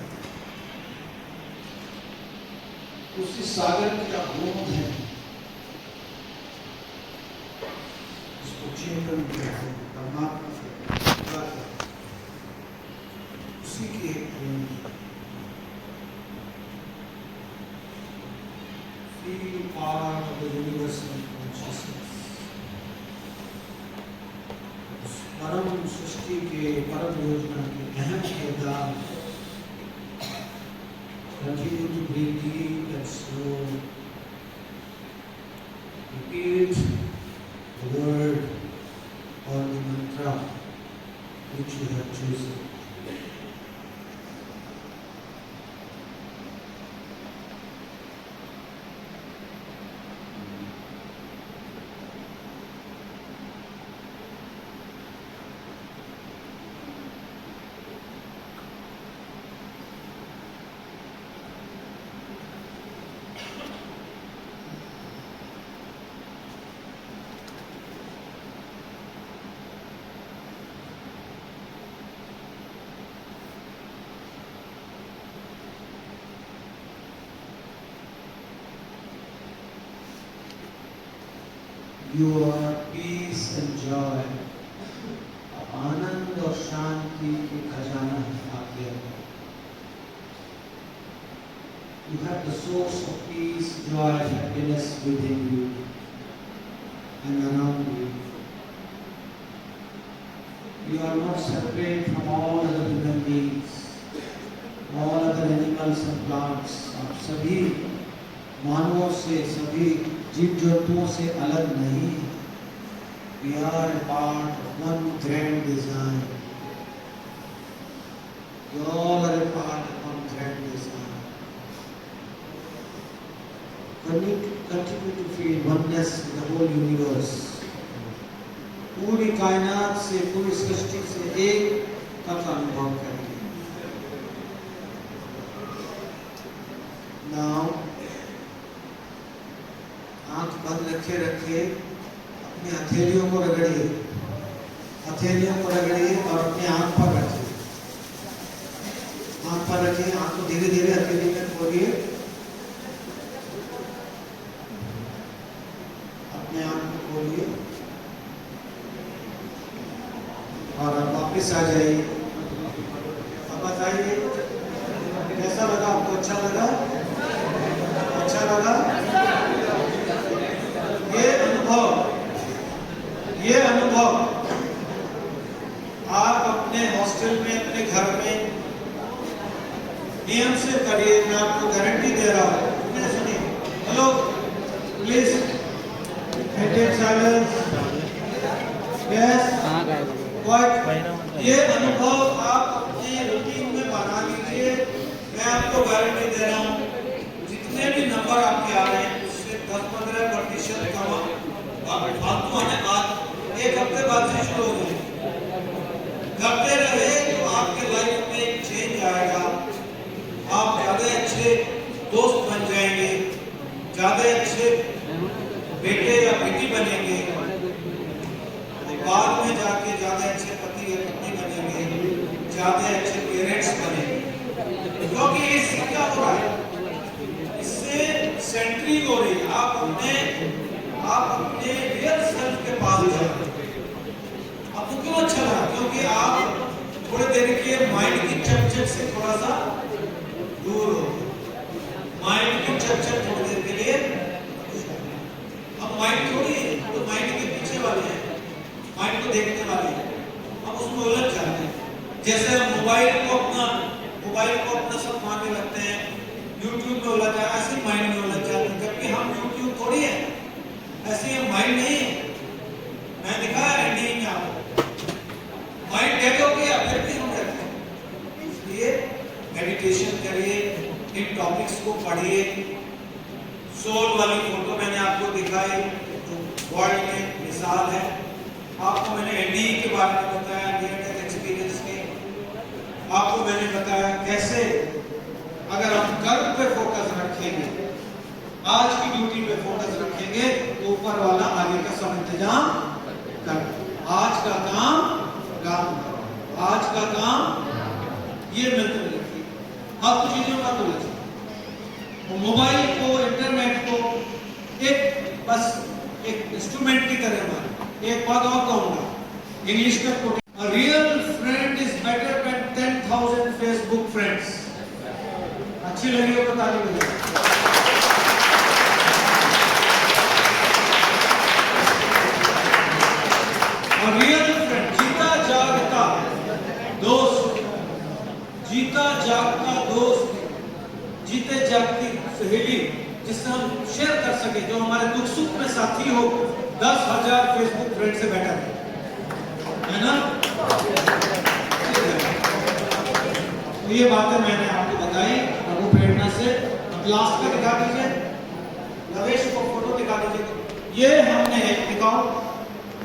उसी सागर का बूंद है, उसको चिंतन किया है, परमात्मा से जुड़ा है, उसी की एक बूंद। Feel part of the universal consciousness। उस परम सृष्टि के, परम योजना के अहम किरदार। Continue to breathe deep and slow। Repeat the word or the mantra which you have chosen। You are peace and joy। आनंद और शांति की खजाना है आपके अंदर। You have the source of peace, joy, happiness within you and around you। You are not separate from all other human beings, all other animals and plants। आप सभी मानवों से, सभी जीव जंतुओं से अलग नहीं। We are a part of one grand design। You all are a part of one grand design। Continue to feel oneness with the whole universe। पूरी कायनात से, पूरी सृष्टि से एक का अनुभव करिए। Now आंख बंद रखे अपनी हथेलियों को रगड़िए, और अपनी आंख पर रखिए। आंख पर रखिए, आंख को धीरे धीरे हथेली में खोलिए, अपने आंख को खोलिए और अब वापस आ जाइए। अब बताइए कैसा लगा आपको? अच्छा लगा? अच्छा लगा? ये अनुभव आप अपने हॉस्टल में, अपने घर में नियम से करिए। मैं आपको गारंटी दे रहा हूँ। सुनिए, hello please maintain silence. Yes, ये अनुभव आप अपने रूटीन में बना लीजिए। मैं आपको गारंटी दे रहा हूँ, जितने भी नंबर आपके आ रहे हैं उससे 10-15% कम फालतू आने आज एक हफ्ते बाद से शुरू हो जाए। करते रहे तो आपके लाइफ में एक चेंज आएगा। आप ज्यादा अच्छे दोस्त बन जाएंगे, ज्यादा अच्छे बेटे या बेटी बनेंगे। बाद में जाके ज्यादा अच्छे पति या पत्नी बनेंगे, ज्यादा अच्छे पेरेंट्स बनेंगे। क्योंकि इससे क्या हो रहा है, इससे सेंट्रिंग हो रही है। आप अपने रियल सेल्फ के पास जाओ। आपको क्यों अच्छा लगा? क्योंकि आप थोड़े देर के माइंड की चकचक से थोड़ा सा दूर हो। माइंड की चकचक थोड़ी देर के लिए, अब माइंड थोड़ी है, तो माइंड के पीछे वाले हैं, माइंड को देखने वाले हैं, हम उसमें उलझ जाते हैं। जैसे हम मोबाइल को अपना सब मानने लगते हैं, यूट्यूब में उलझ जाए, ऐसे माइंड में उलझ जाते हैं। जबकि हम यूट्यूब थोड़ी है, ऐसे हम माइंड नहीं है। मैं दिखाया एंडी में आपको, माइंड डेड हो गया फिर भी हम रहते हैं। इसलिए मेडिटेशन करिए, इन टॉपिक्स को पढ़िए। सोल वाली फोटो मैंने आपको दिखाई, जो वर्ल्ड में मिसाल है। आपको मैंने एंडी के बारे में बताया, नियर डेथ एक्सपीरियंस के। आपको मैंने बताया कैसे अगर हम कर्म पे फोकस रखेंगे, आज की ड्यूटी पे फोकस रखेंगे, तो ऊपर वाला आगे का सब इंतजाम कर। आज का काम करो, आज का काम, ये मंत्र लिखिए। अब कुछ चीजों का तो मोबाइल को, इंटरनेट को बस एक इंस्ट्रूमेंट की तरह माने। एक बात और कहूंगा, इंग्लिश का coat, a real friend is better than 10,000 Facebook friends। अच्छी लगी हो तो ताली बजाओ। और रियल फ्रेंड, जीता जागता दोस्त, जीता जागता दोस्त, जीते जागती सहेली, जिससे हम शेयर कर सके, जो हमारे दुख सुख में साथी हो, 10,000 फेसबुक फ्रेंड से बेटर है ना। तो ये बातें मैंने आपको बताई प्रभु प्रेरणा से। अब लास्ट में दिखा दीजिए, नवेश को फोटो दिखा दीजिए। ये हमने दिखाओ,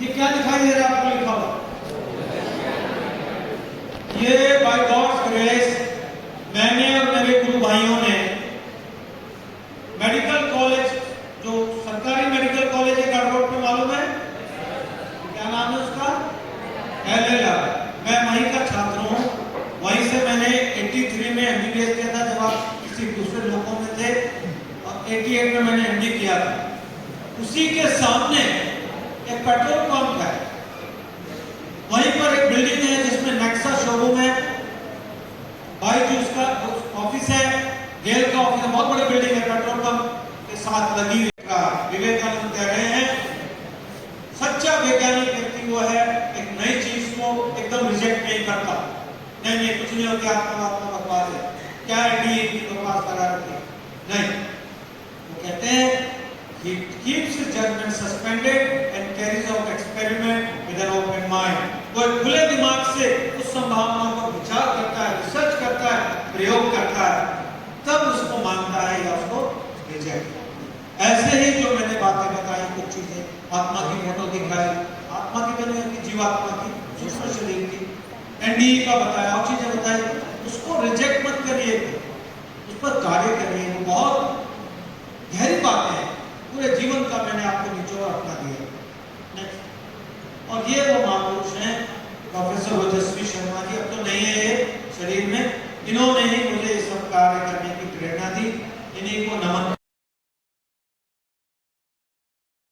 ये क्या दिखाई दे रहा है आपको लिखा हुआ? ये बाय गॉड्स ग्रेस मैंने और मेरे गुरु भाइयों ने मेडिकल कॉलेज, जो सरकारी मेडिकल कॉलेज है गढ़रोड पे, मालूम है क्या नाम है उसका? LLR। मैं वहीं का छात्र हूँ, वहीं से मैंने 83 में MBBS किया था, जब आप किसी दूसरे लोगों में थे, और 88 में मैंने MD किया था। उसी के सामने एक पेट्रोल पंप है, वहीं पर एक बिल्डिंग है जिसमें नेक्सा शोरूम है, बाईजूस का ऑफिस है, गेल का ऑफिस है, बहुत बड़ी बिल्डिंग है, पेट्रोल पंप के साथ लगी। विवेकानंद कह रहे हैं, सच्चा वैज्ञानिक व्यक्ति वो है, एक नई चीज को एकदम रिजेक्ट नहीं करता। नहीं कुछ नहीं हो, क्या आपका बकवास है, क्या एनडीए की बकवास करा रखी, नहीं। वो कहते हैं he keeps his judgment suspended and carries out experiment with an open mind। वो खुले दिमाग से उस संभावनाओं पर विचार करता है, रिसर्च करता है, प्रयोग करता है, तब उसको मानता है या उसको रिजेक्ट। ऐसे ही जो मैंने बातें बताई, कुछ चीजें, आत्मा की फोटो दिखाई, आत्मा की बनी की, जीवात्मा की, सूक्ष्म शरीर की, एनडीए का बताया, और चीजें बताई, उसको रिजेक्ट मत करिए, उस पर कार्य करिए। वो बहुत गहरी बातें हैं, पूरे जीवन का मैंने आपको निचोड़ अपना दिया। और ये वो